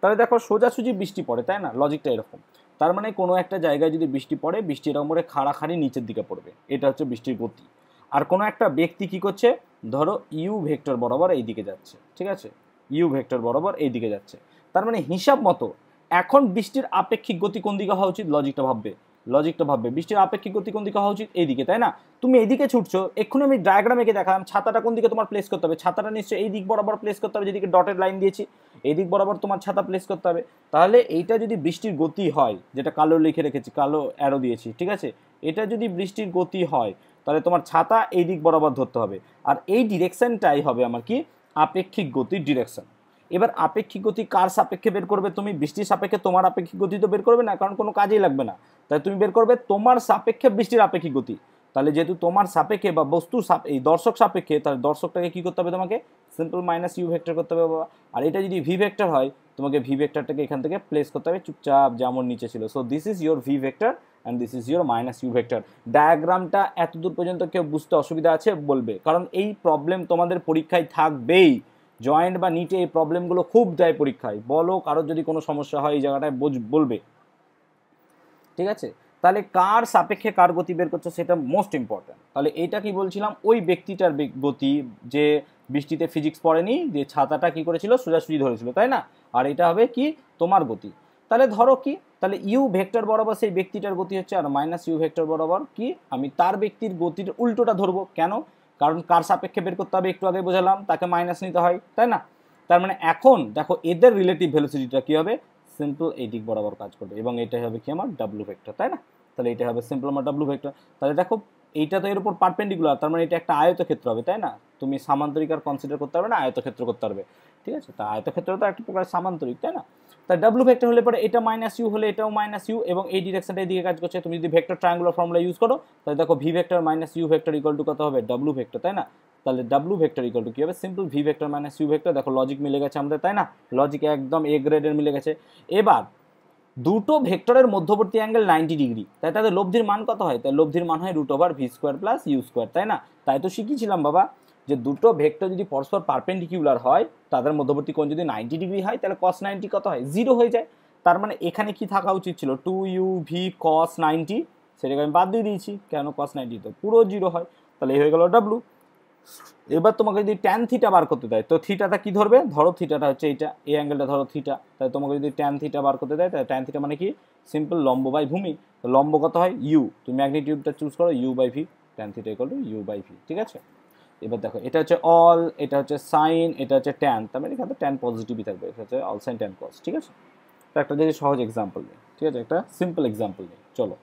তাহলে দেখো সোজাসুজি বৃষ্টি পড়ে, তাই না? লজিকটা এরকম। তার মানে কোনো একটা জায়গায় যদি বৃষ্টি পড়ে, বৃষ্টি এরকম করে খাড়াখাড়ি নিচের দিকে পড়বে, এটা হচ্ছে বৃষ্টির গতি। আর কোনো একটা ব্যক্তি কি করছে, ধরো ইউ ভেক্টর বরাবর এই দিকে যাচ্ছে, ঠিক আছে? ইউ ভেক্টর বরাবর এই দিকে যাচ্ছে, তার মানে হিসাব মতো এখন বৃষ্টির আপেক্ষিক গতি কোন দিকে হওয়া উচিত, লজিকটা ভাববে বৃষ্টির আপেক্ষিক গতি কোন দিকে হওয়া উচিত, এইদিকে, তাই না? তুমি এইদিকে ছুটছো, এক্ষুনি আমি ডায়াগ্রাম এঁকে দেখালাম, ছাতাটা কোন দিকে তোমার প্লেস করতে হবে, ছাতাটা নিশ্চয়ই এই দিক বরাবর প্লেস করতে হবে, যেদিকে ডটেড লাইন দিয়েছি এই দিক বরাবর তোমার ছাতা প্লেস করতে হবে। তাহলে এইটা যদি বৃষ্টির গতি হয়, যেটা কালো লিখে রেখেছি, কালো অ্যারো দিয়েছি, ঠিক আছে, এটা যদি বৃষ্টির গতি হয়, তাহলে তোমার ছাতা এই দিক বরাবর ধরতে হবে, আর এই ডিরেকশনটাই হবে আমার কি, আপেক্ষিক গতির ডিরেকশন। এবার আপেক্ষিক গতি কার সাপেক্ষে বের করবে তুমি, বৃষ্টির সাপেক্ষে তোমার আপেক্ষিক গতি তো বের করবে না, কারণ কোনো কাজেই লাগবে না, তাই তুমি বের করবে তোমার সাপেক্ষে বৃষ্টির আপেক্ষিক গতি। তাহলে যেহেতু তোমার সাপেক্ষে বা বস্তুর এই দর্শক সাপেক্ষে, তাহলে দর্শকটাকে কি করতে হবে, তোমাকে সিম্পল মাইনাস ইউ ভেক্টর করতে হবে বাবা। আর এটা যদি ভি ভেক্টর হয়, তোমাকে ভি ভেক্টরটাকে এখান থেকে প্লেস করতে হবে চুপচাপ যেমন নিচে ছিল। So this is your V vector and this is your minus you vector. ডায়াগ্রামটা এতদূর পর্যন্ত কেউ বুঝতে অসুবিধা আছে বলবে, কারণ এই প্রবলেম তোমাদের পরীক্ষায় থাকবেই, জয়েন্ট বা নিটে এই প্রবলেমগুলো খুব দেয় পরীক্ষায়। বলো কারোর যদি কোনো সমস্যা হয় এই জায়গাটায় বলবে, ঠিক আছে? তাহলে কার সাপেক্ষে কার গতি বের করছে সেটা মোস্ট ইম্পর্ট্যান্ট। তাহলে এইটা কি বলছিলাম, ওই ব্যক্তিটার গতি যে বৃষ্টিতে ফিজিক্স পড়েনি, যে ছাতাটা কি করেছিল, সোজাসুজি ধরেছিল, তাই না? আর এটা হবে কি, তোমার গতি। তাহলে ধরো কি, তাহলে ইউ ভেক্টর বরাবর সেই ব্যক্তিটার গতি হচ্ছে, আর মাইনাস ইউ ভেক্টর বরাবর কি, আমি তার ব্যক্তির গতির উল্টোটা ধরবো। কেন? কারণ কার সাপেক্ষে বের করতে হবে একটু আগে বোঝালাম, তাকে মাইনাস নিতে হয়, তাই না? তার মানে এখন দেখো এদের রিলেটিভ ভেলোসিটিটা কি হবে, সিম্পল এই দিক বরাবর কাজ করবে, এবং এটাই হবে কি আমার ডাব্লু ভেক্টর, তাই না? তাহলে এটা হবে সিম্পল আমার ডাব্লু ভেক্টর। তাহলে দেখো এইটা তো এর উপর পারপেন্ডিকুলার, তার মানে এটা একটা আয়তক্ষেত্র হবে, তাই না? তুমি সামান্তরিক আর কনসিডার করতে পারবে না, আয়তক্ষেত্র করতে পারবে, ঠিক আছে? তা আয়তক্ষেত্র তো একটা প্রকার সামান্তরিক, তাই না? তাই ডাব্লু ভেক্টর হলে পরে এটা মাইনাস ইউ হলে এটাও মাইনাস ইউ, এবং এই ডিরেকশনটা এদিকে কাজ করছে। তুমি যদি ভেক্টর ট্রায়াঙ্গুলার ফর্মুলা ইউজ করো তাহলে দেখো v vector minus you vector equal to কত হবে? ডাব্লু ভেক্টর, তাই না? তাহলে ডাব্লু ভেক্টর ইকুয়াল টু কি হবে? Simple v vector minus you vector. দেখো লজিক মিলে গেছে আমাদের, তাই না? লজিক একদম এ গ্রেডের মিলে গেছে। এবার দুটো ভেক্টরের মধ্যবর্তী অ্যাঙ্গেল 90 ডিগ্রি, তাই তাদের লব্ধির মান কত হয়? তাই লব্ধির মান হয় root over V square plus you square, তাই না? তাই তো শিখিয়েছিলাম বাবা যে দুটো ভেক্টর যদি পরস্পর পারপেন্ডিকুলার হয়, তাদের মধ্যবর্তী কোণ যদি 90 ডিগ্রি হয়, তাহলে cos 90 কত হয়? 0 হয়ে যায়। তার মানে এখানে কি থাকা উচিত ছিল? 2uv cos 90, সেটাকে আমি বাদ দিয়ে দিয়েছি, কেন cos 90 তো পুরো 0 হয়। তাহলে এই হয়ে গেল ডাব্লু। এবার তোমাকে যদি ট্যান থিটা বার করতে দেয়, তো থিটাটা কি ধরবে? ধরো থিটাটা হচ্ছে এইটা, এই অ্যাঙ্গেলটা ধরো থিটা। তাই তোমাকে যদি ট্যান থিটা বার করতে দেয়, তাহলে ট্যান থিটা মানে কি? সিম্পল লম্ব বাই ভূমি। তো লম্ব কত হয়? ইউ। তুমি ম্যাগনিটিউডটা চুজ করো, u by v, tan theta equal to u by v, ঠিক আছে? এবার দেখো এটা হচ্ছে অল, এটা হচ্ছে সাইন, এটা হচ্ছে ট্যান, তার মানে এখানে ট্যান পজিটিভই থাকবে, এটা হচ্ছে অল সাইন ট্যান কস, ঠিক আছে? তো একটা যদি সহজ এক্সাম্পল নেই, ঠিক আছে? একটা সিম্পল এক্সাম্পল নেই, চলো।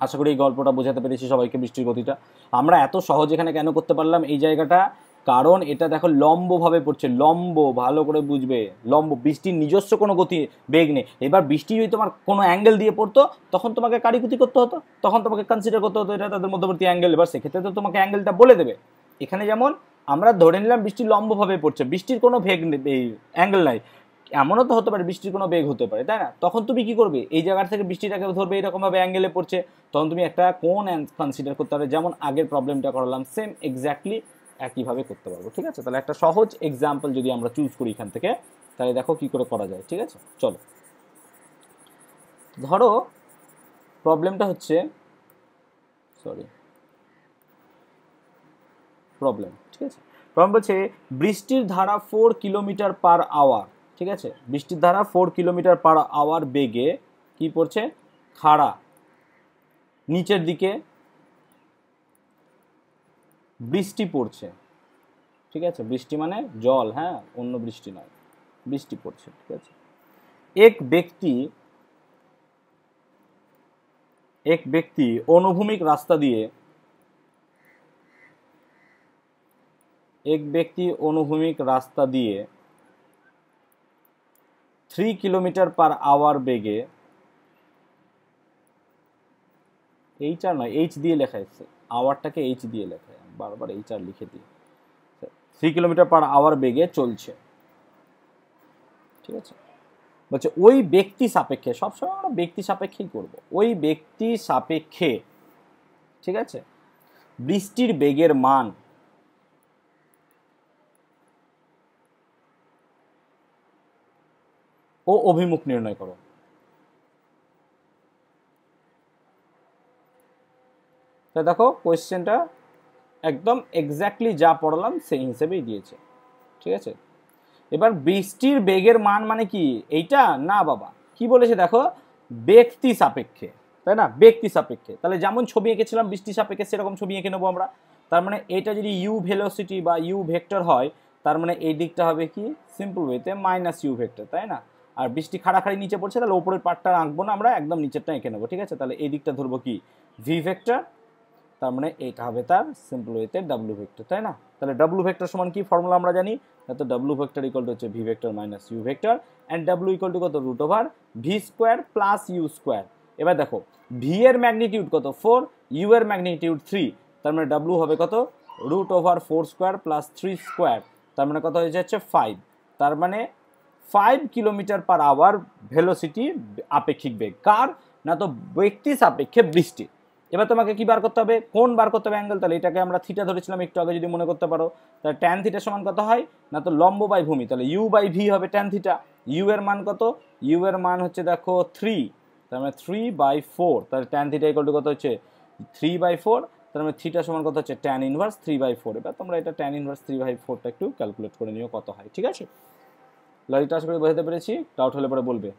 আশা করি এই গল্পটা বোঝাতে পেরেছি সবাইকে, বৃষ্টির গতিটা আমরা এত সহজ এখানে কেন করতে পারলাম এই জায়গাটা? কারণ এটা দেখো লম্বভাবে পড়ছে, লম্ব, ভালো করে বুঝবে, লম্ব। বৃষ্টির নিজস্ব কোনো গতি বেগ নেই। এবার বৃষ্টি যদি তোমার কোনো অ্যাঙ্গেল দিয়ে পড়তো, তখন তোমাকে কারিকুতি করতে হতো, তখন তোমাকে কনসিডার করতে হতো এটা তাদের মধ্যবর্তী অ্যাঙ্গেল। এবার সেক্ষেত্রে তো তোমাকে অ্যাঙ্গেলটা বলে দেবে। এখানে যেমন আমরা ধরে নিলাম বৃষ্টি লম্বভাবে পড়ছে, বৃষ্টির কোনো বেগ নেই, অ্যাঙ্গেল নাই। এমনও তো হতে পারে বৃষ্টির কোনো বেগ হতে পারে, তাই না? তখন তুমি কি করবে? এই জায়গা থেকে বৃষ্টিটাকে ধরবে, এরকমভাবে অ্যাঙ্গেলে পড়ছে, তখন তুমি একটা কোণ কনসিডার করতে পারবে, যেমন আগের প্রবলেমটা করালাম, সেম এক্স্যাক্টলি একইভাবে করতে পারবো, ঠিক আছে? তাহলে একটা সহজ এক্সাম্পল যদি আমরা চুজ করি এখান থেকে, তাহলে দেখো কি করে করা যায়, ঠিক আছে? চলো, ধরো প্রবলেমটা হচ্ছে, প্রবলেম, ঠিক আছে? প্রবলেম বলছে বৃষ্টির ধারা 4 কিলোমিটার পার আওয়ার, ঠিক আছে? বৃষ্টির ধারা 4 কিলোমিটার পার আওয়ার বেগে কি পড়ছে? খাড়া নিচের দিকে বৃষ্টি পড়ছে, ঠিক আছে? বৃষ্টি মানে জল, হ্যাঁ, অন্য বৃষ্টি নয়, বৃষ্টি পড়ছে, ঠিক আছে? এক ব্যক্তি অনুভূমিক রাস্তা দিয়ে, এক ব্যক্তি অনুভূমিক রাস্তা দিয়ে 3 কিলোমিটার পার আওয়ার বেগে, এইচ আর নয়, এইচ দিয়ে লেখা এসছে, আওয়ারটাকে এইচ দিয়ে লেখা, বারবার এইচ আর লিখে দিয়ে, 3 কিলোমিটার পার আওয়ার বেগে চলছে, ঠিক আছে? বলছে ওই ব্যক্তি সাপেক্ষে, সবসময় আমরা ব্যক্তি সাপেক্ষেই করব, ওই ব্যক্তি সাপেক্ষে, ঠিক আছে, বৃষ্টির বেগের মান ও অভিমুখ নির্ণয় করো। তো দেখো কোয়েশ্চেনটা একদম এক্স্যাক্টলি যা পড়ালাম সেই হিসেবেই দিয়েছে, ঠিক আছে? এবার বৃষ্টির বেগের মান মানে কি এইটা? না বাবা, কি বলেছে দেখো, ব্যক্তি সাপেক্ষে, তাই না? ব্যক্তি সাপেক্ষে। তাহলে যেমন ছবি এঁকেছিলাম বৃষ্টি সাপেক্ষে, সেরকম ছবি এঁকে নেবো আমরা। তার মানে এটা যদি ইউ ভেলোসিটি বা ইউ ভেক্টর হয়, তার মানে এই দিকটা হবে কি? সিম্পল ওয়েতে মাইনাস ইউ ভেক্টর, তাই না? আর বৃষ্টি খাড়াখাড়ি নিচে পড়ছে, তাহলে ওপরের পার্টটা আঁকবো না আমরা, একদম নিচেরটা এঁকে নেবো, ঠিক আছে? তাহলে এই দিকটা ধরবো কি? ভি ভেক্টর, তার মানে এটা হবে তার সিম্পল ওয়েতে ডাব্লু ভেক্টর, তাই না? তাহলে ডাব্লু ভেক্টর সমান কি ফর্মুলা আমরা জানি, তো ডাব্লু ভেক্টর ইকুয়াল টু হচ্ছে V vector minus you vector, and W equal to কত? Root over V square plus you square. এবার দেখো ভি এর ম্যাগনিটিউড কত? 4, ইউ এর ম্যাগনিটিউড 3, তার মানে ডাব্লু হবে কত? Root over 4 square plus 3 square, তার মানে কত হয়ে যাচ্ছে? 5। তার মানে 5 কিলোমিটার পার আওয়ার ভেলোসিটি আপেক্ষিক বেগ কার? না তো ব্যক্তি সাপেক্ষে বৃষ্টি। এবার তোমাকে কি বার করতে হবে? কোণ বার করতে হবে, অ্যাঙ্গেল। তাহলে এটাকে আমরা থিটা ধরেছিলাম একটু আগে, যদি মনে করতে পারো। তাহলে ট্যান থিটা সমান কত হয়? না তো লম্ব বাই ভূমি, তাহলে ইউ বাই ভি হবে ট্যান থিটা। ইউ এর মান কত? ইউ এর মান হচ্ছে দেখো 3, তার মানে 3/4, তাহলে ট্যান থিটা ইকুয়াল টু কত হচ্ছে? 3/4, তার মানে থিটা সমান কত হচ্ছে? Tan inverse 3/4। এবার তোমরা এটা ট্যান ইনভার্স 3/4টা একটু ক্যালকুলেট করে নিও কত হয়, ঠিক আছে? লজিকটা আশা করি বোঝাতে পেরেছি, ডাউট হলে পরে বলবে।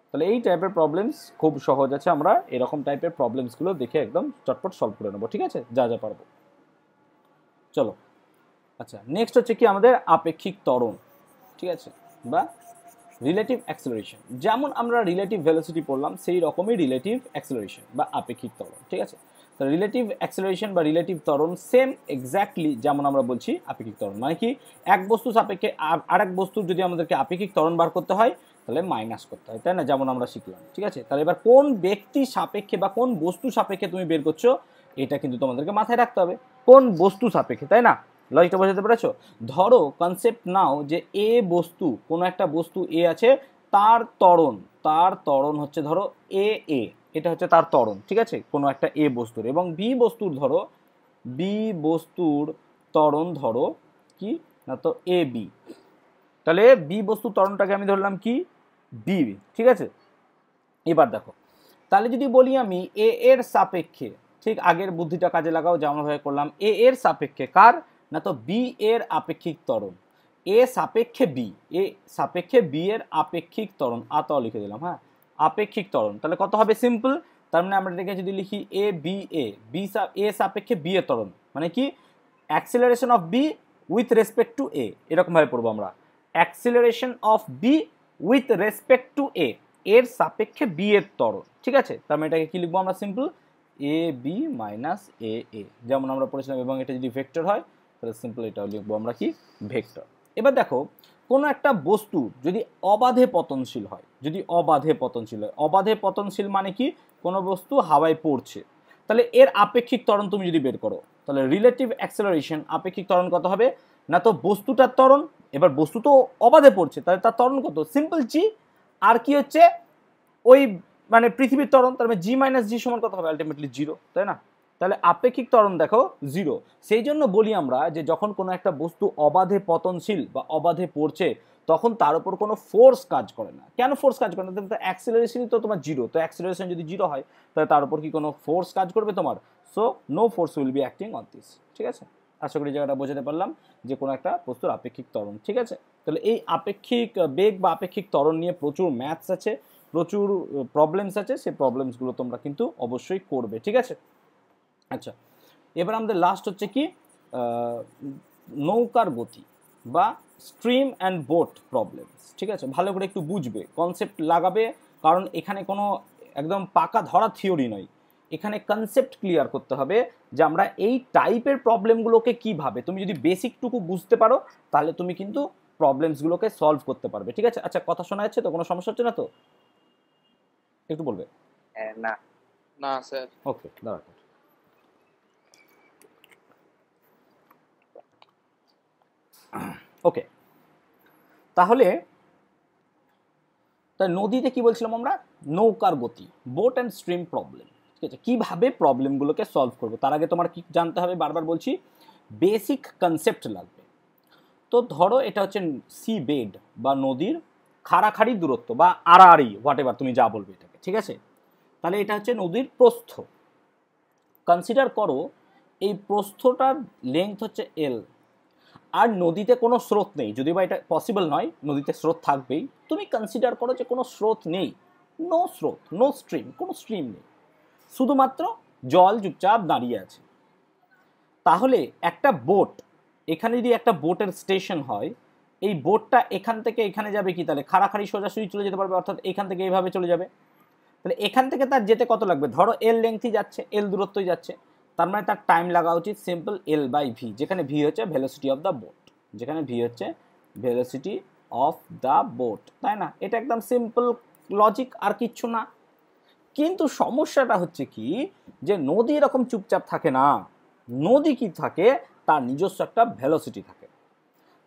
তাহলে এই টাইপের প্রবলেমস খুব সহজ আছে, আমরা এরকম টাইপের প্রবলেমসগুলো দেখে একদম চটপট সলভ করে নেবো, ঠিক আছে? যা যা পারবো। চলো, আচ্ছা নেক্সট হচ্ছে কি আমাদের আপেক্ষিক ত্বরণ, ঠিক আছে? বা রিলেটিভ অ্যাক্সেলারেশন, যেমন আমরা রিলেটিভ ভেলোসিটি পড়লাম সেই রকমই রিলেটিভ অ্যাক্সেলারেশন বা আপেক্ষিক ত্বরণ, ঠিক আছে। তো রিলেটিভ অ্যাক্সেলারেশন বা রিলেটিভ ত্বরণ সেম এক্স্যাক্টলি যেমন আমরা বলছি আপেক্ষিক ত্বরণ, মানে কি এক বস্তু সাপেক্ষে আরেক বস্তুর যদি আমাদেরকে আপেক্ষিক ত্বরণ বার করতে হয় তাহলে মাইনাস করতে হয়, তাই না, যেমন আমরা শিখলাম, ঠিক আছে। তাহলে এবার কোন ব্যক্তি সাপেক্ষে বা কোন বস্তু সাপেক্ষে তুমি বের করছো এটা কিন্তু তোমাদেরকে মাথায় রাখতে হবে, কোন বস্তু সাপেক্ষে, তাই না। লজিকটা বোঝাতে পেরেছো? ধরো কনসেপ্ট নাও যে এ বস্তু, কোনো একটা বস্তু এ আছে, তার ত্বরণ হচ্ছে ধরো এ, এটা হচ্ছে তার ত্বরণ, ঠিক আছে, কোনো একটা এ বস্তুর, এবং বি বস্তুর ধরো বি বস্তুর ত্বরণ ধরো কি না তো এ বি। তাহলে বি বস্তুর ত্বরণটাকে আমি ধরলাম কি বি, ঠিক আছে। এবার দেখো, তাহলে যদি বলি আমি এ এর সাপেক্ষে, ঠিক আগের বুদ্ধিটা কাজে লাগাও যেমনভাবে করলাম, এ এর সাপেক্ষে কার না তো বি এর আপেক্ষিক ত্বরণ, এ সাপেক্ষে বি, এ সাপেক্ষে বি এর আপেক্ষিক ত্বরণ, আত লিখে দিলাম, হ্যাঁ, আপেক্ষিক ত্বরণ। তাহলে কত হবে সিম্পল, তার মানে আমরা এটাকে যদি লিখি এ বি এ, এ সাপেক্ষে বি এর ত্বরণ, মানে কি acceleration of B with respect to A, এরকমভাবে পড়বো আমরা, acceleration of B with respect to A, এর সাপেক্ষে বি এর ত্বরণ, ঠিক আছে। তার মানে এটাকে কি লিখবো আমরা সিম্পল এ বি মাইনাস এ এ, যেমন আমরা পড়েছিলাম, এবং এটা যদি ভেক্টর হয় তাহলে সিম্পল এটাও লিখবো আমরা কি ভেক্টর। এবার দেখো কোনো একটা বস্তু যদি অবাধে পতনশীল হয়, যদি অবাধে পতনশীল হয়, অবাধে পতনশীল মানে কি কোনো বস্তু হাওয়ায় পড়ছে, তাহলে এর আপেক্ষিক ত্বরণ তুমি যদি বের করো তাহলে রিলেটিভ অ্যাক্সেলারেশন আপেক্ষিক ত্বরণ কত হবে না তো বস্তুটার ত্বরণ, এবার বস্তু তো অবাধে পড়ছে তাহলে তার ত্বরণ কত সিম্পল জি, আর কি হচ্ছে ওই মানে পৃথিবীর ত্বরণ, তার মানে জি মাইনাস জি সমান কত হবে আলটিমেটলি জিরো, তাই না। তাহলে আপেক্ষিক ত্বরণ দেখো জিরো, সেই জন্য বলি আমরা যে যখন কোনো একটা বস্তু অবাধে পতনশীল বা অবাধে পড়ছে তখন তার উপর কোনো ফোর্স কাজ করে না। কেন ফোর্স কাজ করে না? তো অ্যাক্সিলারেশনই তো তোমার জিরো, তো অ্যাক্সিলারেশন যদি জিরো হয় তাহলে তার উপর কি কোনো ফোর্স কাজ করবে তোমার? So no force will be acting on this, ঠিক আছে। আশা করি জায়গাটা বোঝাতে পারলাম যে কোনো একটা বস্তুর আপেক্ষিক ত্বরণ, ঠিক আছে। তাহলে এই আপেক্ষিক বেগ বা আপেক্ষিক ত্বরণ নিয়ে প্রচুর ম্যাথস আছে, প্রচুর প্রবলেমস আছে, সেই প্রবলেমসগুলো তোমরা কিন্তু অবশ্যই করবে, ঠিক আছে। আচ্ছা, এবার আমাদের লাস্ট হচ্ছে কি নৌকার গতি বা স্ট্রিম অ্যান্ড বোট প্রবলেমস, ঠিক আছে। ভালো করে একটু বুঝবে, কনসেপ্ট লাগাবে, কারণ এখানে কোনো একদম পাকা ধরা থিওরি নয়, এখানে কনসেপ্ট ক্লিয়ার করতে হবে যে আমরা এই টাইপের প্রবলেমগুলোকে কিভাবে, তুমি যদি বেসিকটুকু বুঝতে পারো তাহলে তুমি কিন্তু প্রবলেমসগুলোকে সলভ করতে পারবে, ঠিক আছে। আচ্ছা, কথা শোনা যাচ্ছে তো? কোনো সমস্যা হচ্ছে না তো? একটু বলবে। না না স্যার। ওকে, দাঁড়া। ওকে, তাহলে নদীতে কি বলছিলাম আমরা? নৌকার গতি, বোট অ্যান্ড স্ট্রিম প্রবলেম, ঠিক আছে। কীভাবে প্রবলেমগুলোকে সলভ করবো তার আগে তোমার কি জানতে হবে, বারবার বলছি, বেসিক কনসেপ্ট লাগবে। তো ধরো এটা হচ্ছে সি বেড বা নদীর খাড়াখাড়ি দূরত্ব বা আড়াআড়ি, হোয়াট এভার তুমি যা বলবে এটাকে, ঠিক আছে। তাহলে এটা হচ্ছে নদীর প্রস্থ। কনসিডার করো এই প্রস্থটার লেংথ হচ্ছে এল, আর নদীতে কোনো স্রোত নেই, যদি বা এটা পসিবল নয়, নদীতে স্রোত থাকবেই, তুমি কনসিডার করো যে কোনো স্রোত নেই, নো স্রোত, নো স্ট্রিম, কোনো স্ট্রিম নেই, শুধুমাত্র জল চুপচাপ দাঁড়িয়ে আছে। তাহলে একটা বোট, এখানে যদি একটা বোটের স্টেশন হয়, এই বোটটা এখান থেকে এখানে যাবে কি? তাহলে খাড়াখাড়ি সোজাসুজি চলে যেতে পারবে, অর্থাৎ এখান থেকে এইভাবে চলে যাবে। তাহলে এখান থেকে তার যেতে কত লাগবে? ধরো এল লেংথই যাচ্ছে, এল দূরত্বই যাচ্ছে, তার মানে তার টাইম লাগা উচিত সিম্পল এল বাই ভি, যেখানে ভি হচ্ছে ভেলোসিটি অফ দ্য বোট, যেখানে ভি হচ্ছে ভেলোসিটি অফ দ্য বোট, তাই না। এটা একদম সিম্পল লজিক, আর কিচ্ছু না। কিন্তু সমস্যাটা হচ্ছে কি যে নদী এরকম চুপচাপ থাকে না, নদী কি থাকে, তার নিজস্ব একটা ভেলোসিটি থাকে।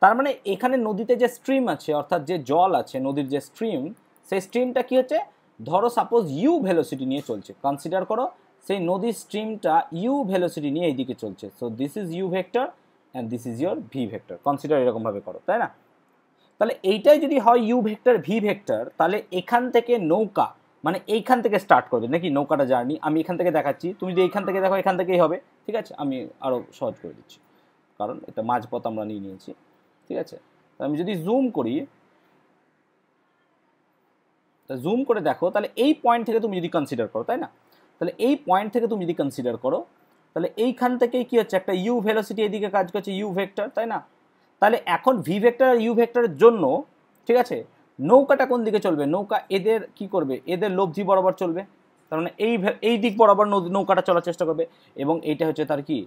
তার মানে এখানে নদীতে যে স্ট্রিম আছে, অর্থাৎ যে জল আছে, নদীর যে স্ট্রিম, সেই স্ট্রিমটা কি হচ্ছে, ধরো সাপোজ ইউ ভেলোসিটি নিয়ে চলছে, কনসিডার করো সেই নদীর স্ট্রিমটা ইউ ভেলোসিটি নিয়ে এইদিকে চলছে, so this is u vector and this is your V vector, consider এরকমভাবে করো, তাই না। তাহলে এইটাই যদি হয় ইউ ভেক্টর ভি ভেক্টর, তাহলে এখান থেকে নৌকা মানে এইখান থেকে স্টার্ট করবে নাকি নৌকাটা জার্নি, আমি এখান থেকে দেখাচ্ছি, তুমি যদি এইখান থেকে দেখো এখান থেকেই হবে, ঠিক আছে। আমি আরও সহজ করে দিচ্ছি, কারণ এটা মাঝপথ আমরা নিয়ে নিয়েছি, ঠিক আছে। আমি যদি জুম করি, জুম করে দেখো, তাহলে এই পয়েন্ট থেকে তুমি যদি কনসিডার করো, তাই না, তাহলে এই পয়েন্ট থেকে তুমি যদি কনসিডার করো, তাহলে এইখান থেকেই কি হচ্ছে, একটা ইউ ভেলোসিটি এদিকে কাজ করছে, ইউ ভেক্টর, তাই না। তাহলে এখন ভি ভেক্টর আর ইউ ভেক্টরের জন্য, ঠিক আছে, নৌকাটা কোন দিকে চলবে, নৌকা এদের কি করবে, এদের লব্ধি বরাবর চলবে, তার মানে এই দিক বরাবর নৌকাটা চলার চেষ্টা করবে, এবং এইটা হচ্ছে তার কি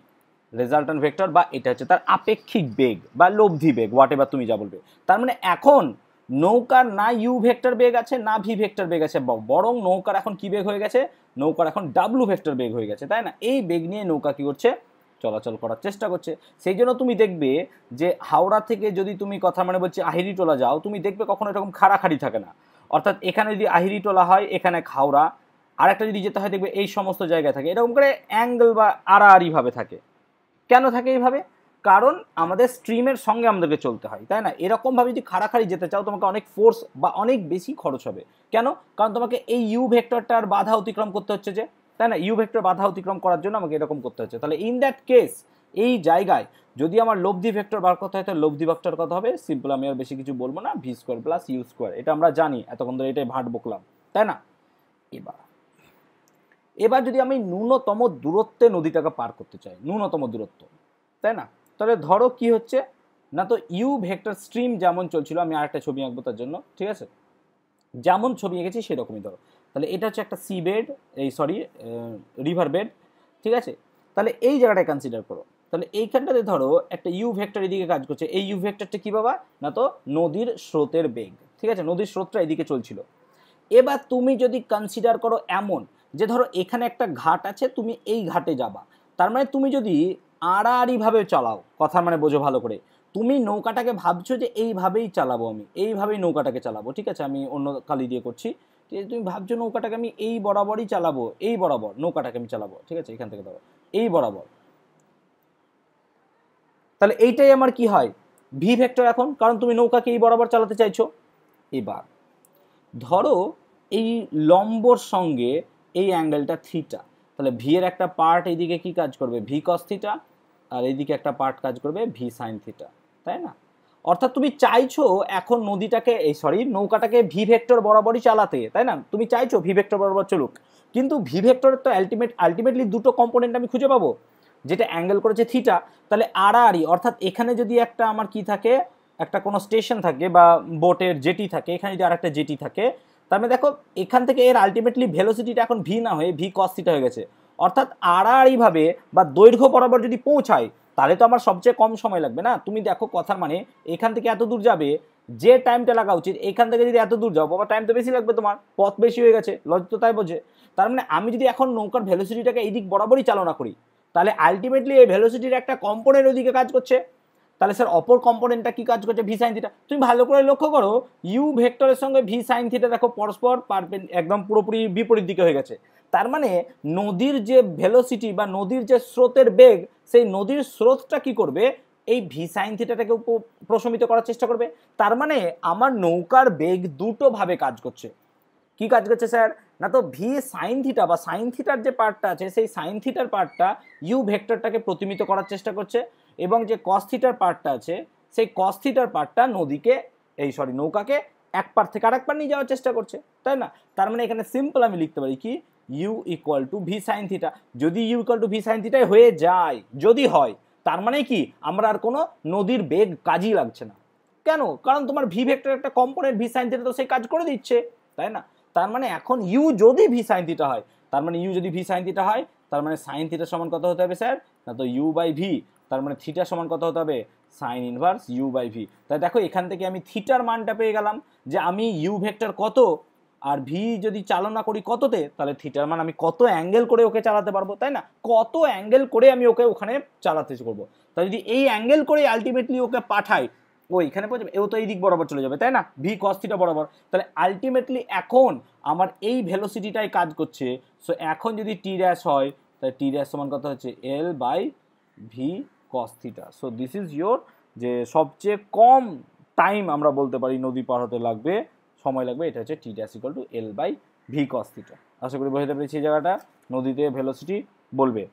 রেজাল্ট্যান্ট ভেক্টর, বা এটা হচ্ছে তার আপেক্ষিক বেগ বা লব্ধি বেগ, হোয়াট এভার তুমি যা বলবে। তার মানে এখন নৌকার না ইউ ভেক্টর বেগ আছে না ভি ভেক্টর বেগ আছে, বরং নৌকার এখন কি বেগ হয়ে গেছে, নৌকার এখন ডাব্লু ভেক্টর বেগ হয়ে গেছে, তাই না? এই বেগ নিয়ে নৌকা কি করছে, চলাচল করার চেষ্টা করছে। সেই জন্য তুমি দেখবে যে হাওড়া থেকে যদি তুমি কথা মানে বলছি আহিরিটোলা যাও, তুমি দেখবে কখনো এরকম খাড়াখাড়ি থাকে না, অর্থাৎ এখানে যদি আহিরিটোলা হয় এখানে হাওড়া, আর একটা যদি যেতে হয় দেখবে এই সমস্ত জায়গায় থাকে, এরকম করে অ্যাঙ্গেল বা আড়াআড়িভাবে থাকে। কেন থাকে এইভাবে, কারণ আমাদের স্ট্রিমের সঙ্গে আমাদেরকে চলতে হয়, তাই না? এরকমভাবে যদি খাড়াখাড়ি যেতে চাও তোমাকে অনেক ফোর্স বা অনেক বেশি খরচ হবে। কেন? কারণ তোমাকে এই ইউ ভেক্টরটার বাধা অতিক্রম করতে হচ্ছে যে, তাই না? ইউ ভেক্টর বাধা অতিক্রম করার জন্য আমাকে এরকম করতে হচ্ছে। তাহলে ইন দ্যাট কেস এই জায়গায় যদি আমার লব্ধি ভেক্টর বার করতে হয় তাহলে লব্ধি ভেক্টর কত হবে, সিম্পল, আমি আর বেশি কিছু বলবো না, V square plus you square, এটা আমরা জানি, এতক্ষণ ধরে এটাই ভাট বকলাম, তাই না? এবার যদি আমি ন্যূনতম দূরত্বে নদীটাকে পার করতে চাই, ন্যূনতম দূরত্ব, তাই না? তাহলে ধরো কি হচ্ছে না, তো ইউ ভেক্টর স্ট্রিম যেমন চলছিল, আমি আরেকটা ছবি আঁকবো তার জন্য, ঠিক আছে? যেমন ছবি এঁকেছি সেরকমই ধরো। তাহলে এটা হচ্ছে একটা সি বেড, এই সরি রিভার বেড, ঠিক আছে? তাহলে এই জায়গাটায় কনসিডার করো। তাহলে এইখানটাতে ধরো একটা ইউ ভেক্টর এদিকে কাজ করছে, এই ইউ ভেক্টরটা কি বাবা, না তো নদীর স্রোতের বেগ, ঠিক আছে? নদীর স্রোতটা এদিকে চলছিল। এবার তুমি যদি কনসিডার করো এমন যে ধরো এখানে একটা ঘাট আছে, তুমি এই ঘাটে যাবা, তার মানে তুমি যদি আড়াআড়িভাবে চালাও, কথা মানে বোঝো ভালো করে, তুমি নৌকাটাকে ভাবছো যে এইভাবেই চালাবো, আমি এইভাবেই নৌকাটাকে চালাবো, ঠিক আছে? আমি অন্য কালি দিয়ে করছি, ঠিক আছে? তুমি ভাবছো নৌকাটাকে আমি এই বরাবরই চালাবো, এই বরাবর নৌকাটাকে আমি চালাবো, ঠিক আছে? এখান থেকে ধরো এই বরাবর, তাহলে এইটাই আমার কি হয়, ভি ভেক্টর এখন, কারণ তুমি নৌকাকে এই বরাবর চালাতে চাইছো। এবার ধরো এই লম্বর সঙ্গে এই অ্যাঙ্গেলটা থিটা, তাহলে ভি এর একটা পার্ট এইদিকে কি কাজ করবে, ভি কস থিটা, আর এইদিকে একটা পার্ট কাজ করবে ভি সাইন থিটা, তাই না? অর্থাৎ তুমি চাইছো এখন নদীটাকে এই সরি নৌকাটাকে ভি ভেক্টর বরাবরই চালাতে, তাই না? তুমি চাইছো ভি ভেক্টর বরাবর চলুক, কিন্তু ভি ভেক্টরের তো আলটিমেটলি দুটো কম্পোনেন্ট আমি খুঁজে পাবো, যেটা অ্যাঙ্গেল করেছে থিটা, তাহলে আড়াআড়ি, অর্থাৎ এখানে যদি একটা আমার কি থাকে, একটা কোনো স্টেশন থাকে বা বোটের জেটি থাকে, এখানে যদি আর একটা জেটি থাকে, তার মানে দেখো এখান থেকে এর আলটিমেটলি ভেলোসিটিটা এখন ভি না হয়ে ভি কস থিটা হয়ে গেছে, অর্থাৎ আড়াআড়িভাবে বা দৈর্ঘ্য বরাবর যদি পৌঁছায় তাহলে তো আমার সবচেয়ে কম সময় লাগবে না। তুমি দেখো কথার মানে এখান থেকে এত দূর যাবে, যে টাইমটা লাগা উচিত এখান থেকে যদি এত দূর যাও, বাবা টাইম তো বেশি লাগবে, তোমার পথ বেশি হয়ে গেছে, লজিক তো তাই বোঝে। তার মানে আমি যদি এখন নৌকার ভেলোসিটিটাকে এই দিক বরাবরই চালনা করি, তাহলে আলটিমেটলি এই ভেলোসিটির একটা কম্পোনেন্ট ওইদিকে কাজ করছে, তাহলে স্যার অপর কম্পোনেন্টটা কি কাজ করছে, ভি সাইন থিটা। তুমি ভালো করে লক্ষ্য করো ইউ ভেক্টরের সঙ্গে ভি সাইন থিটা দেখো পরস্পর একদম পুরোপুরি বিপরীত দিকে হয়ে গেছে। তার মানে নদীর যে ভেলোসিটি বা নদীর যে স্রোতের বেগ, সেই নদীর স্রোতটা কি করবে, এই ভি সাইন থিটাটাকে প্রশমিত করার চেষ্টা করবে। তার মানে আমার নৌকার বেগ দুটো ভাবে কাজ করছে। কি কাজ করছে স্যার, না তো ভি সাইন থিটা বা সাইন থিটার যে পার্টটা আছে সেই সাইন থিটার পার্টটা ইউ ভেক্টরটাকে প্রতিমিত করার চেষ্টা করছে, এবং যে কস থিটার পার্টটা আছে সেই কস থিটার পার্টটা নদীকে নৌকাকে এক পার থেকে আরেক পার নিয়ে যাওয়ার চেষ্টা করছে, তাই না? তার মানে এখানে সিম্পল আমি লিখতে পারি কি, U equal to V sine theta. যদি U equal to V sine থিটাই হয়ে যায়, যদি হয়, তার মানে কি আমরা আর কোনো নদীর বেগ কাজই লাগছে না। কেন? কারণ তোমার ভি ভেক্টর একটা কম্পোনেন্ট ভি সাইন থিটা তো সেই কাজ করে দিচ্ছে, তাই না? তার মানে এখন ইউ যদি ভি সাইন থিটা হয়, তার মানে ইউ যদি ভি সাইন থিটা হয়, তার মানে সাইন থিটা সমান কত হতে হবে স্যার, না তো ইউ বাই ভি, তার মানে থিটা সমান কত হতে হবে, sine inverse u by v. তাই দেখো এখান থেকে আমি থিটার মানটা পেয়ে গেলাম, যে আমি ইউ ভেক্টর কত আর ভি যদি চালনা করি কততে, তাহলে থিটার মান আমি কত অ্যাঙ্গেল করে ওকে চালাতে পারবো, তাই না? কত অ্যাঙ্গেল করে আমি ওকে ওখানে চালাতে করবো। তাই যদি এই অ্যাঙ্গেল করে আলটিমেটলি ওকে পাঠাই, ও এখানে পৌঁছাবে, ও তো এই দিক বরাবর চলে যাবে, তাই না? ভি কস থিটা বরাবর। তাহলে আলটিমেটলি এখন আমার এই ভেলোসিটিটাই কাজ করছে। সো এখন যদি টি ড্যাশ হয়, তাহলে টি ড্যাশ সমান কত হচ্ছে, l by V cos theta. So this is your যে সবচেয়ে কম টাইম আমরা বলতে পারি নদী পার হতে লাগবে, সময় লাগবে, এটা হচ্ছে T dash equal to L by V cos theta. আশা করি বোঝাতে পেরেছি এই জায়গাটা। নদীতে ভেলোসিটি বলবে,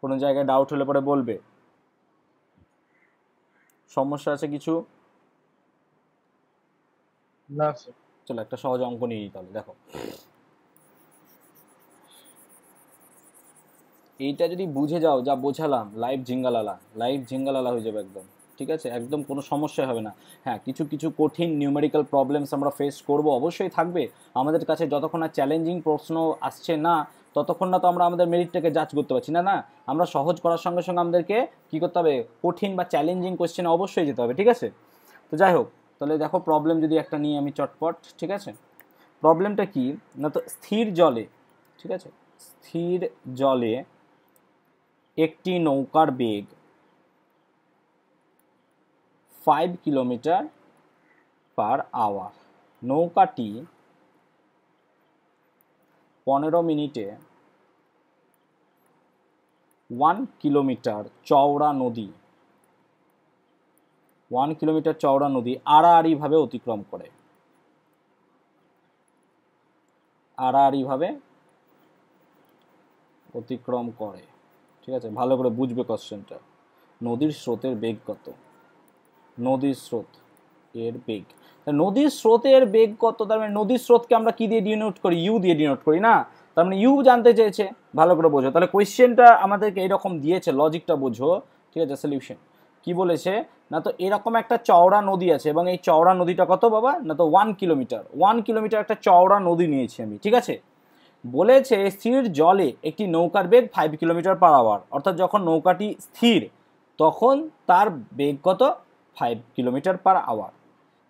কোনো জায়গায় ডাউট হলে পরে বলবে। সমস্যা আছে কিছু? না স্যার। চলো একটা সহজ অঙ্ক নিয়ে তাহলে দেখো, এইটা যদি বুঝে যাও যা বোঝালাম, লাইভ ঝিঙ্গালালা হয়ে যাবে একদম, ঠিক আছে, একদম কোনো সমস্যা হবে না। হ্যাঁ, কিছু কিছু কঠিন নিউমেরিক্যাল প্রবলেমস আমরা ফেস করব, অবশ্যই থাকবে আমাদের কাছে। যতক্ষণ না চ্যালেঞ্জিং প্রশ্ন আসছে না, ততক্ষণ না তো আমরা আমাদের মেরিটটাকে জাজ করতে পারছি না। না, আমরা সহজ করার সঙ্গে সঙ্গে আমাদেরকে কী করতে হবে, কঠিন বা চ্যালেঞ্জিং কোয়েশ্চেনে অবশ্যই যেতে হবে, ঠিক আছে। তো যাই হোক, তাহলে দেখো প্রবলেম যদি একটা নিই আমি চটপট, ঠিক আছে। প্রবলেমটা কি না, তো স্থির জলে, ঠিক আছে, স্থির জলে একটি নৌকার বেগ 5 কিলোমিটার পার আওয়ার। নৌকাটি 15 মিনিটে 1 কিলোমিটার চওড়া নদী 1 কিলোমিটার চওড়া নদী আড়াআড়িভাবে অতিক্রম করে। আড়াআড়িভাবে অতিক্রম করে, ঠিক আছে। ভালো করে বুঝবে কোশ্চেনটা। নদীর স্রোতের বেগ কত? নদীর স্রোত এর বেগ, নদীর স্রোতের বেগ কত? তার মানে নদীর স্রোতকে আমরা কি দিয়ে ডিনোট করি? ইউ দিয়ে ডিনোট করি না? তার মানে ইউ জানতে চেয়েছে, ভালো করে বোঝো। তাহলে কোয়েশ্চেনটা আমাদেরকে এইরকম দিয়েছে, লজিকটা বোঝো, ঠিক আছে। সলিউশন কি বলেছে না, তো এরকম একটা চওড়া নদী আছে এবং এই চওড়া নদীটা কত বাবা, না তো 1 কিলোমিটার। 1 কিলোমিটার একটা চওড়া নদী নিয়েছি আমি, ঠিক আছে। বলেছে স্থির জলে একটি নৌকার বেগ 5 কিলোমিটার পার আওয়ার, অর্থাৎ যখন নৌকাটি স্থির তখন তার বেগ কত? 5 কিলোমিটার পার আওয়ার।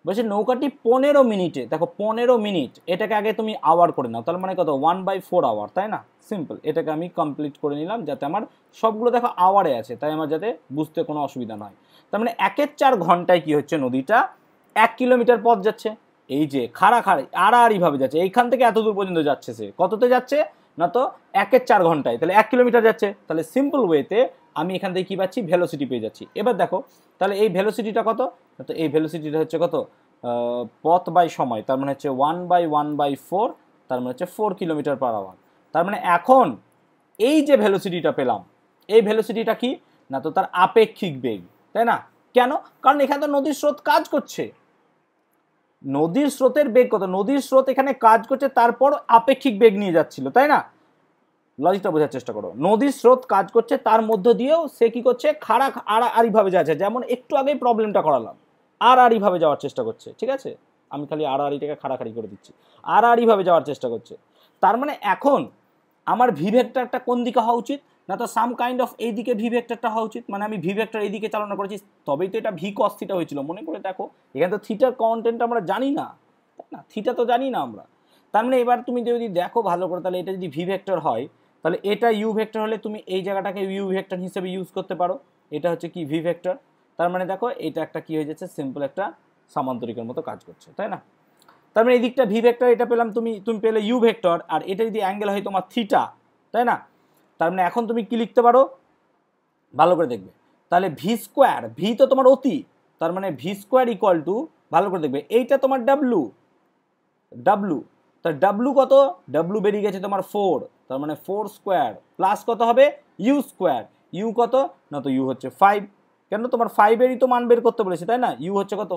বলছে নৌকাটি 15 মিনিটে, দেখো 15 মিনিট, এটাকে আগে তুমি আওয়ার করে নাও, তার মানে কত? 1/4 আওয়ার, তাই না? সিম্পল, এটাকে আমি কমপ্লিট করে নিলাম যাতে আমার সবগুলো দেখো আওয়ারে আছে, তাই আমার যাতে বুঝতে কোনো অসুবিধা নয়। তার মানে 1/4 ঘন্টায় কি হচ্ছে, নদীটা 1 কিলোমিটার পথ যাচ্ছে। এই যে আড়াআড়িভাবে যাচ্ছে, এইখান থেকে এত দূর পর্যন্ত যাচ্ছে, সে কততে যাচ্ছে না, তো 1/4 ঘন্টায়, তাহলে 1 কিলোমিটার যাচ্ছে। তাহলে সিম্পল ওয়েতে আমি এখান থেকে কী পাচ্ছি? ভেলোসিটি পেয়ে যাচ্ছি। এবার দেখো তাহলে এই ভেলোসিটিটা কত, তো এই ভেলোসিটিটা হচ্ছে কত? পথ বাই সময়, তার মানে হচ্ছে 1/1/4, তার মানে হচ্ছে 4 কিলোমিটার পার আওয়ার। তার মানে এখন এই যে ভেলোসিটিটা পেলাম, এই ভেলোসিটিটা কি না, তো তার আপেক্ষিক বেগ, তাই না? কেন? কারণ এখানে তো নদীর স্রোত কাজ করছে। নদীর স্রোতের বেগ কত? নদীর স্রোত এখানে কাজ করছে, তারপর আপেক্ষিক বেগ নিয়ে যাচ্ছিল, তাই না? লজিকটা বোঝার চেষ্টা করো। নদীর স্রোত কাজ করছে, তার মধ্য দিয়েও সে কি করছে? আড়াআড়িভাবে যাচ্ছে, যেমন একটু আগেই প্রবলেমটা করালাম, আড়াআড়িভাবে যাওয়ার চেষ্টা করছে, ঠিক আছে। আমি খালি আড়াআড়িটাকে খাড়াখাড়ি করে দিচ্ছি, আড়াআড়িভাবে যাওয়ার চেষ্টা করছে। তার মানে এখন আমার ভি ভেক্টরটা কোন দিকে হওয়া উচিত না, তো সাম কাইন্ড অফ এই দিকে ভি ভেক্টরটা হওয়া উচিত। মানে আমি ভি ভেক্টর এইদিকে চালনা করেছি, তবেই তো এটা ভি কস থিটা হয়েছিল। মনে করে দেখো, এখানে তো থিটার কন্টেন্ট আমরা জানি না, তাই না? থিটা তো জানি না আমরা। তার মানে এবার তুমি যদি দেখো ভালো করে, তাহলে এটা যদি ভি ভেক্টর হয়, তাহলে এটা ইউ ভেক্টর হলে তুমি এই জায়গাটাকে ইউ ভেক্টর হিসেবে ইউজ করতে পারো। এটা হচ্ছে কি? V vector. তার মানে দেখো এটা একটা কি হয়ে যাচ্ছে? সিম্পল একটা সামান্তরিকের মতো কাজ করছে, তাই না? তার মানে এই দিকটা ভি ভেক্টর, এটা পেলাম, তুমি পেলে ইউ ভেক্টর, আর এটা যদি অ্যাঙ্গেল হয় তোমার থিটা, তাই না? তার মানে এখন তুমি কি লিখতে পারো, ভালো করে দেখবে। তাহলে ভি স্কোয়ার, ভি তো তোমার অতি, তার মানে ভি স্কোয়ার ইকুয়াল টু, ভালো করে দেখবে, এইটা তোমার ডাব্লু, তার ডাব্লু কত? ডাব্লু বেরিয়ে গেছে তোমার 4, তার মানে 4 স্কোয়ার প্লাস কত হবে? You square. ইউ কত না, তো ইউ হচ্ছে 5, কেন? তোমার 5-এরই তো মান বের করতে বলেছে, তাই না? ইউ হচ্ছে কত?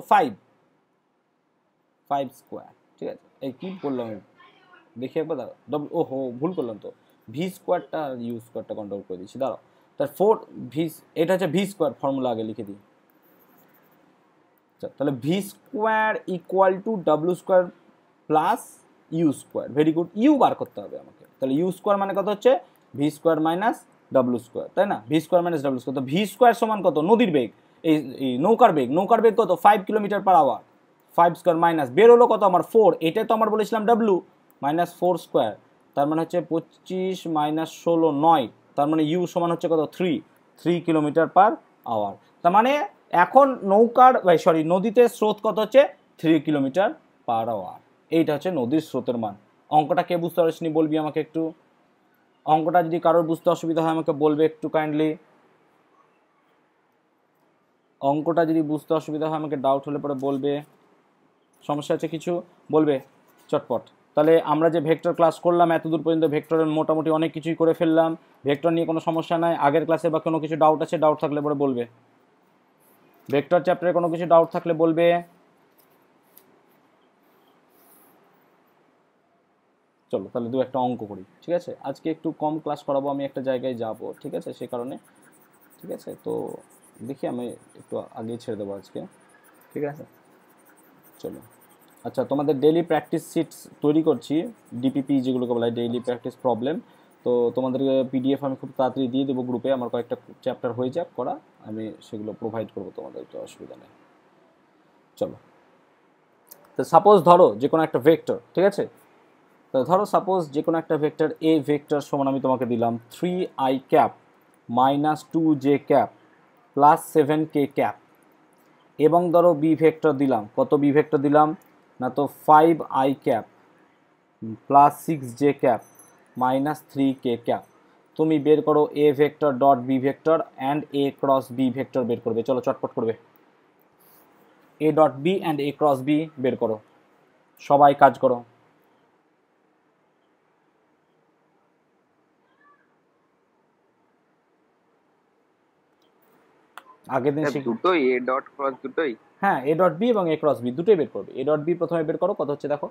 5 স্কোয়ার, ঠিক আছে। এই কি করলাম দেখি একবার, দাঁড়াও, ওহো ভুল করলাম তো, ভি স্কোয়ারটা আর ইউ স্কোয়ারটা কন্ট্রোল করে দিচ্ছি, দাঁড়াও। তার 4 ভি, এটা হচ্ছে ভি স্কোয়ার, ফর্মুলা আগে লিখে দিই। তাহলে V square equal to W square plus you square. Very good, U বার করতে হবে আমাকে। তাহলে ইউ স্কোয়ার মানে কত হচ্ছে? V square minus W square, তাই না? V square minus W square, তো ভি স্কোয়ার সমান কত? নদীর বেগ, এই নৌকার বেগ, নৌকার বেগ কত? 5 kilometre per hour. 5 square minus বের হলো কত আমার? 4, এটাই তো আমার বলেছিলাম ডাব্লু, মাইনাস 4 স্কোয়ার, তার মানে হচ্ছে 25 মাইনাস 16 9, তার মানে ইউ সমান হচ্ছে কত? 3 কিলোমিটার পার আওয়ার। তার মানে এখন নদীতে স্রোত কত হচ্ছে? 3 কিলোমিটার পার আওয়ার। এইটা হচ্ছে নদীর স্রোতের মান। অঙ্কটা কে বুঝতে পারিসনি বলবি আমাকে একটু। অঙ্কটা যদি কারোর বুঝতে অসুবিধা হয় আমাকে বলবে একটু কাইন্ডলি। অঙ্কটা যদি বুঝতে অসুবিধা হয় আমাকে, ডাউট হলে পরে বলবে, সমস্যা আছে কিছু বলবে চটপট। তাহলে আমরা যে ভেক্টর ক্লাস করলাম এতদূর পর্যন্ত, ভেক্টরের মোটামুটি অনেক কিছুই করে ফেললাম। ভেক্টর নিয়ে কোনো সমস্যা নাই। আগের ক্লাসে বা কোনো কিছু ডাউট আছে, ডাউট থাকলে পরে বলবে। ভেক্টর চ্যাপ্টারে কোনো কিছু ডাউট থাকলে বলবে। চলো তাহলে দু একটা অঙ্ক করি, ঠিক আছে। আজকে একটু কম ক্লাস করাবো, আমি একটা জায়গায় যাব, ঠিক আছে, সে কারণে, ঠিক আছে। তো দেখি আমি একটু আগেই ছেড়ে দেবো আজকে, ঠিক আছে? চলো, আচ্ছা তোমাদের ডেইলি প্র্যাকটিস শিটস তৈরি করছি, ডিপিপি যেগুলোকে বলা হয় ডেইলি প্র্যাকটিস প্রবলেম। তো তোমাদের পিডিএফ আমি খুব তাড়াতাড়ি দিয়ে দেবো গ্রুপে, আমার কয়েকটা চ্যাপ্টার হয়ে যাক করা, আমি সেগুলো প্রোভাইড করবো তোমাদেরকে, অসুবিধা নেই। চলো, তো সাপোজ ধরো যে কোনো একটা ভেক্টর, ঠিক আছে? তো ধরো সাপোজ যে কোনো একটা ভেক্টর এ ভেক্টর সমান আমি তোমাকে দিলাম 3i cap minus 2j cap plus 7k cap, এবং ধরো বি ভেক্টর দিলাম, কত বি ভেক্টর দিলাম না, তো 5i cap plus 6j cap minus 3k cap. তুমি বের করো a vector dot B vector and a cross b vector বের করবে। চলো চটপট করবে, a dot b and a cross b বের করো, সবাই কাজ করো। আগের দিন দুটোই এ ডট ক্রস দুটোই? হ্যাঁ, এ ডট বি এবং এ ক্রস বি দুটোই বের করবে। এ ডট বি প্রথমে বের করো, কত হচ্ছে দেখো।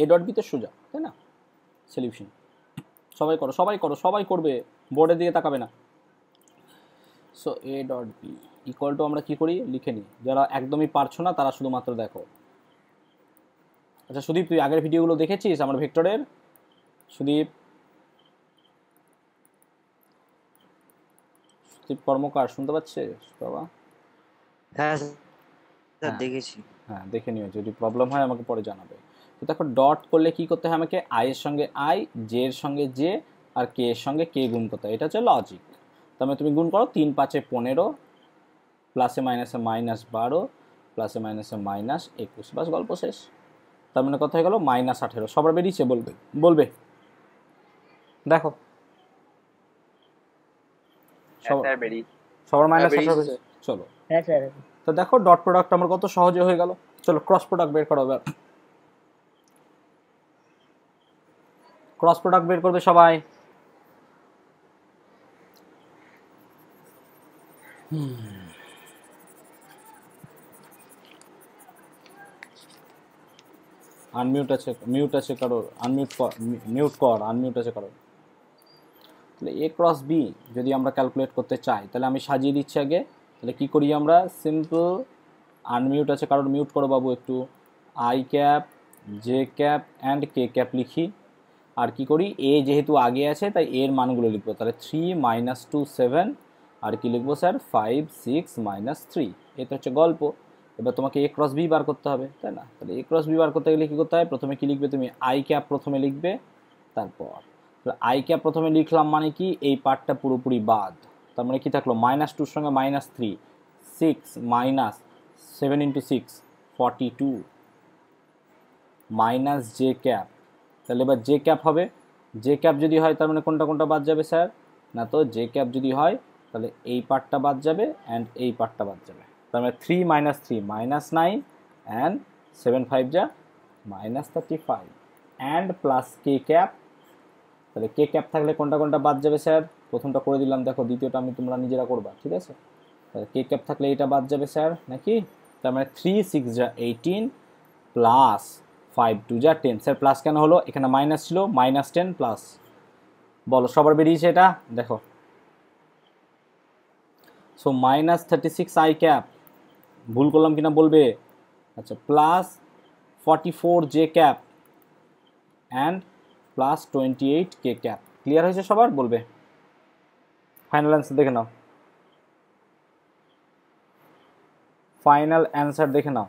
এ ডট বি তো সোজা, তাই না? সলিউশন সবাই করো, সবাই করো, সবাই করবে, বোর্ডের দিকে তাকাবে না। So a dot B equal to আমরা কি করি লিখে নিই, যারা একদমই পারছো না তারা শুধুমাত্র দেখো। আচ্ছা সুদীপ, তুই আগের ভিডিওগুলো দেখেছিস আমার ভেক্টরের? সুদীপ, সুদীপ কর্মকার শুনতে পাচ্ছিস বাবা? হ্যাঁ স্যার দেখেছি। হ্যাঁ দেখে নিও, যদি প্রবলেম হয় আমাকে পরে জানাবে। তো দেখো ডট করলে কি করতে হয় আমাকে, আই এর সঙ্গে আই, জে এর সঙ্গে জে, আর কে এর সঙ্গে কে গুণ করতে হয়, এটা হচ্ছে লজিক। তার তুমি গুণ করো, 3 5 15, প্লাসে মাইনাসে মাইনাস 12, প্লাসে মাইনাসে মাইনাস 21, বাস গল্প শেষ। তার মানে কত হয়ে গেল মাইনাস 18। সবার বেরিয়েছে? বলবে বলবে দেখো সবার মাইনাস 18। চলো তো দেখো ডট প্রোডাক্ট আমার কত সহজে হয়ে গেল। চলো ক্রস প্রোডাক্ট বের করো এবার, ক্রস প্রোডাক্ট বের করবে সবাই। আনমিউট আছে, মিউট আছে কারোর? আনমিউট কর, মিউট কর, আনমিউট আছে কারোর? তাহলে এ ক্রস বি যদি আমরা ক্যালকুলেট করতে চাই তাহলে আমি সাজিয়ে দিচ্ছি আগে। তাহলে কি করি আমরা, সিম্পল আনমিউট আছে কারোর, মিউট করো বাবু একটু, I cap J cap and K cap লিখি। আর কি করি, এ যেহেতু আগে আছে তাই এর মানগুলো লিখবো। তাহলে 3 - 2 7, আর কি লিখবো স্যার 5 6 - 3। এটা হচ্ছে গল্প। এবার তোমাকে এ ক্রস বি বার করতে হবে, তাই না? তাহলে এ ক্রস বি বার করতে গেলে কী করতে হয়, প্রথমে কি লিখবে তুমি, আই ক্যাপ প্রথমে লিখবে, তারপর আই ক্যাপ প্রথমে লিখলাম মানে কি এই পার্টটা পুরোপুরি বাদ। তার মানে কি থাকলো, -2 সঙ্গে -3, 6 মাইনাস 7 × 6 42, মাইনাস জে ক্যাপ। তাহলে এবার জে ক্যাপ হবে, জে ক্যাপ যদি হয় তার মানে কোনটা কোনটা বাদ যাবে স্যার না, তো জে ক্যাপ যদি হয় তাহলে এই পার্টটা বাদ যাবে অ্যান্ড এই পার্টটা বাদ যাবে। তার মানে 3 - 3 -9 অ্যান্ড 7 5 যা -35 অ্যান্ড প্লাস কে ক্যাপ। তাহলে কে ক্যাপ থাকলে কোনটা কোনটা বাদ যাবে স্যার, প্রথমটা করে দিলাম দেখো, দ্বিতীয়টা আমি তোমরা নিজেরা করবা, ঠিক আছে? তাহলে কে ক্যাপ থাকলে এটা বাদ যাবে স্যার নাকি। তার মানে 3 6 যা 18 প্লাস 5 2 যা 10। স্যার প্লাস কেন হলো, এখানে মাইনাস ছিল, -10 প্লাস, বলো সবার বেরিয়েছে এটা দেখো। সো -36 আই ক্যাপ, ভুল করলাম কিনা বলবে। আচ্ছা plus 44 J cap and plus 28 K cap. Clear হয়েছে সবার? বলবে ফাইনাল অ্যান্সার দেখে নাও, ফাইনাল অ্যান্সার দেখে নাও।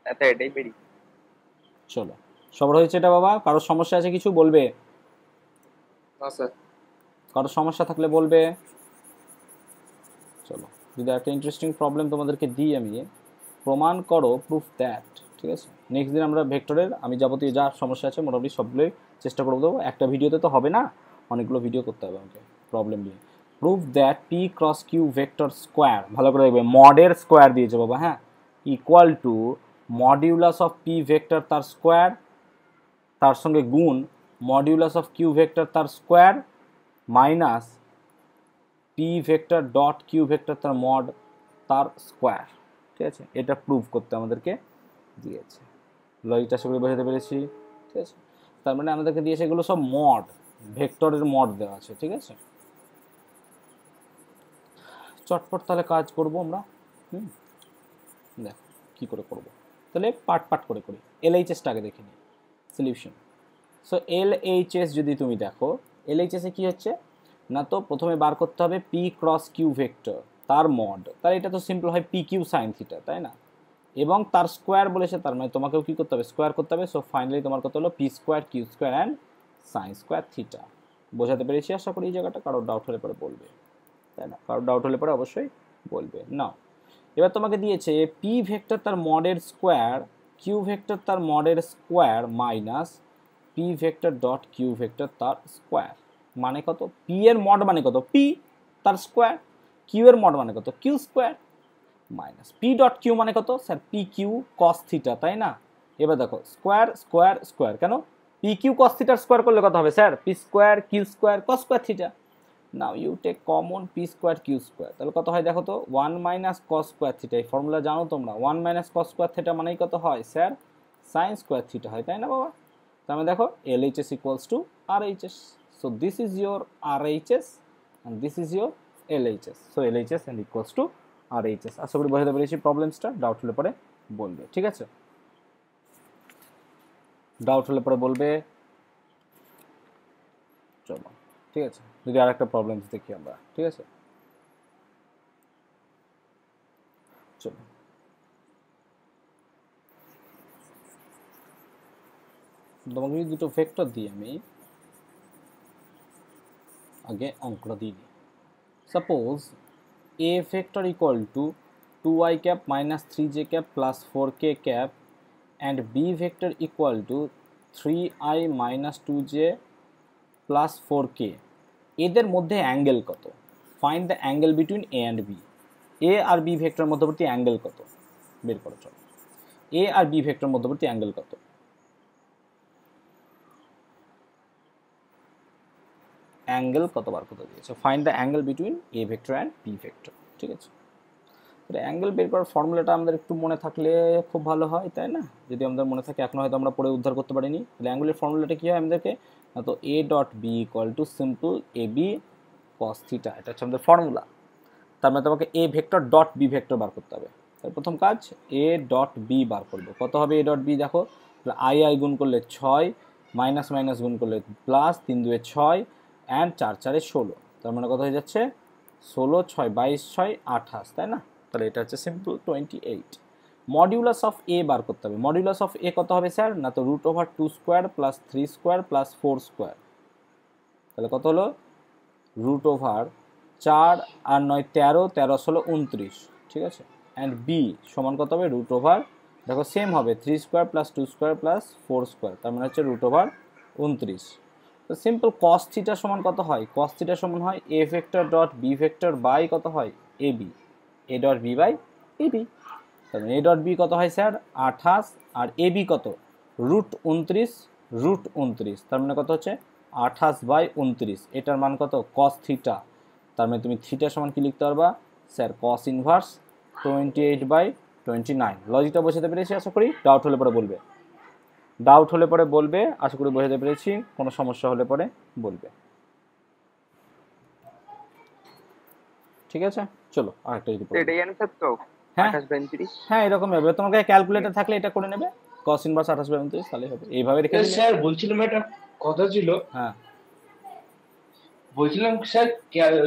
এটাই বেরি। চলো সবার হয়েছে এটা বাবা? কারোর সমস্যা আছে কিছু বলবে? না স্যার। কারোর সমস্যা থাকলে বলবে। চলো যদি একটা ইন্টারেস্টিং প্রবলেম তোমাদেরকে দিই আমি, প্রমাণ করো, প্রুফ দ্যাট, ঠিক আছে? নেক্সট দিন আমরা ভেক্টরের আমি যাবতীয় যা সমস্যা আছে মোটামুটি সবগুলোই চেষ্টা করে দেবো। একটা ভিডিওতে তো হবে না, অনেকগুলো ভিডিও করতে হবে আমাকে প্রবলেম নিয়ে। Proof that p cross q vector square, ভালো করে দেখবে, মডের স্কোয়ার দিয়েছে বাবা, হ্যাঁ, equal to modulus of p vector তার স্কোয়ার, তার সঙ্গে গুণ মডিউলাস অফ কিউ ভেক্টর তার square, minus P vector dot Q vector তার মড তার স্কোয়ার। ঠিক আছে, এটা প্রুভ করতে আমাদেরকে দিয়েছে। লজিকটা সেগুলো বোঝাতে পেরেছি। ঠিক আছে, তার মানে আমাদেরকে দিয়েছে এগুলো সব মড, ভেক্টরের মড দেওয়া আছে। ঠিক আছে, চটপট তাহলে কাজ করব আমরা। দেখ কী করে করব, তাহলে পার্ট পার্ট করে করি। এলএইচএসটা আগে দেখে নিই, সলিউশন। সো এলএইচএস যদি তুমি দেখো, এলএইচএসে কী হচ্ছে না, তো প্রথমে বার করতে হবে পি ক্রস কিউ ভেক্টর তার মড, তার এটা তো সিম্পল হয় পি কিউ সাইন থিটা, তাই না, এবং তার স্কোয়ার বলেছে, তার মানে তোমাকেও কী করতে হবে, স্কোয়ার করতে হবে। সো ফাইনালি তোমার কত হলো, p square q square and sine square theta. বোঝাতে পেরেছি আশা করি এই জায়গাটা, কারোর ডাউট হলে পরে বলবে, তাই না, কারোর ডাউট হলে পরে অবশ্যই বলবে। না, এবার তোমাকে দিয়েছে পি ভেক্টর তার মডের স্কোয়ার, কিউ ভেক্টর তার মডের square minus P vector dot Q vector তার স্কোয়ার, মানে কত, পি এর মড মানে কত, পি তার স্কোয়ার, কিউ এর মড মানে কত, q square, minus p dot q মানে কত sir, p q cos theta, তাই না। এবার দেখো স্কোয়ার স্কোয়ার স্কোয়ার, কেন, পি কিউ কস থিটার স্কোয়ার করলে কত হবে sir, p square q square cos square theta. Now you take common p square q square, তাহলে কত হয় দেখো তো, 1 মাইনাস কস স্কোয়ার থিটা, এই ফর্মুলা জানো তোমরা, 1 মাইনাস কস স্কোয়ার থিটা মানেই কত হয় স্যার, সাইন স্কোয়ার থিটা হয়, তাই না বাবা। তার মানে দেখো LHS equals to RHS, so this is your RHS and this is your LHS, so LHS and equals to RHS। আশা করি বোঝাতে পেরেছি প্রবলেমসটা, ডাউট হলে পরে বলবে। ঠিক আছে, ডাউট হলে পরে বলবে। চলো ঠিক আছে, যদি আর একটা প্রবলেমস দেখি আমরা। ঠিক আছে, চলো তোমাকে যদি দুটো ভেক্টর দিই, আমি আগে অঙ্কটা দিই। Suppose a vector equal to 2i cap minus 3j cap plus 4k cap and b vector equal to 3i minus 2j plus 4k, এদের মধ্যে অ্যাঙ্গেল কত, find the angle between a and b। a আর b vector মধ্যবর্তী angle কত বের করো। চলো, a আর b ভেক্টর মধ্যবর্তী অ্যাঙ্গেল কত, অ্যাঙ্গেল কতবার কত দিয়েছে, find the angle between a vector and b vector. ঠিক আছে, তাহলে অ্যাঙ্গেল বের করার ফর্মুলাটা আমাদের একটু মনে থাকলে খুব ভালো হয়, তাই না, যদি আমাদের মনে থাকে, এখন হয়তো আমরা পরে উদ্ধার করতে পারিনি। তাহলে অ্যাঙ্গেলের ফর্মুলাটা কী হয় আমাদেরকে, তো A dot B equal to simple A B cos theta, এটা হচ্ছে আমাদের ফর্মুলা। তার মানে তোমাকে A vector dot B vector বার করতে হবে। তাহলে প্রথম কাজ এ ডট বি বার করবো, কত হবে এ ডট বি, দেখো তাহলে আই গুণ করলে 6, মাইনাস মাইনাস গুণ করলে প্লাস, 3 2 6 অ্যান্ড 4 4 16, তার মানে কত হয়ে যাচ্ছে 16 6 22 6 28, তাই না। তাহলে এটা হচ্ছে সিম্পল 28। মডিউলাস অফ এ বার করতে হবে, মডিউলাস অফ এ কত হবে স্যার, না তো √2 square plus 3 square plus 4 square, তাহলে কত হলো √4 আর 9 13, 13 16 29। ঠিক আছে, অ্যান্ড বি সমান কত হবে, দেখো সেম হবে 3 square plus 2 square plus 4 square, তার মানে হচ্ছে √29। তো সিম্পল কস থিটা সমান কত হয়, কস থিটা সমান হয় A vector dot B vector by কত হয় A B, A dot B by A B. তার মানে এ ডট বি কত হয় স্যার 28, আর এ বি কত √29, তার মানে কত হচ্ছে 28/29, এটার মান কত কস থিটা। তার মানে তুমি থিটা সমান কি লিখতে পারবা স্যার, কস ইনভার্স 28/29। লজিকটা বোঝাতে পেরেছি আশা করি, ডাউট হলে পরে বলবে, ডাউট হলে পরে বলবে, আশা করি বোঝাতে পেরেছি, কোনো সমস্যা হলে পরে বলবে। ঠিক আছে, চলো আরেকটা যদি এটাই অ্যানসার তো, হ্যাঁ 28/29। হ্যাঁ এরকম হবে, তোমাকে ক্যালকুলেটর থাকলে এটা করে নেবে, cos ইনভার্স 28/29 তাহলে হবে, এইভাবে রেখে দিলে। স্যার বলছিলাম একটা কথা ছিল, হ্যাঁ বলছিলাম স্যার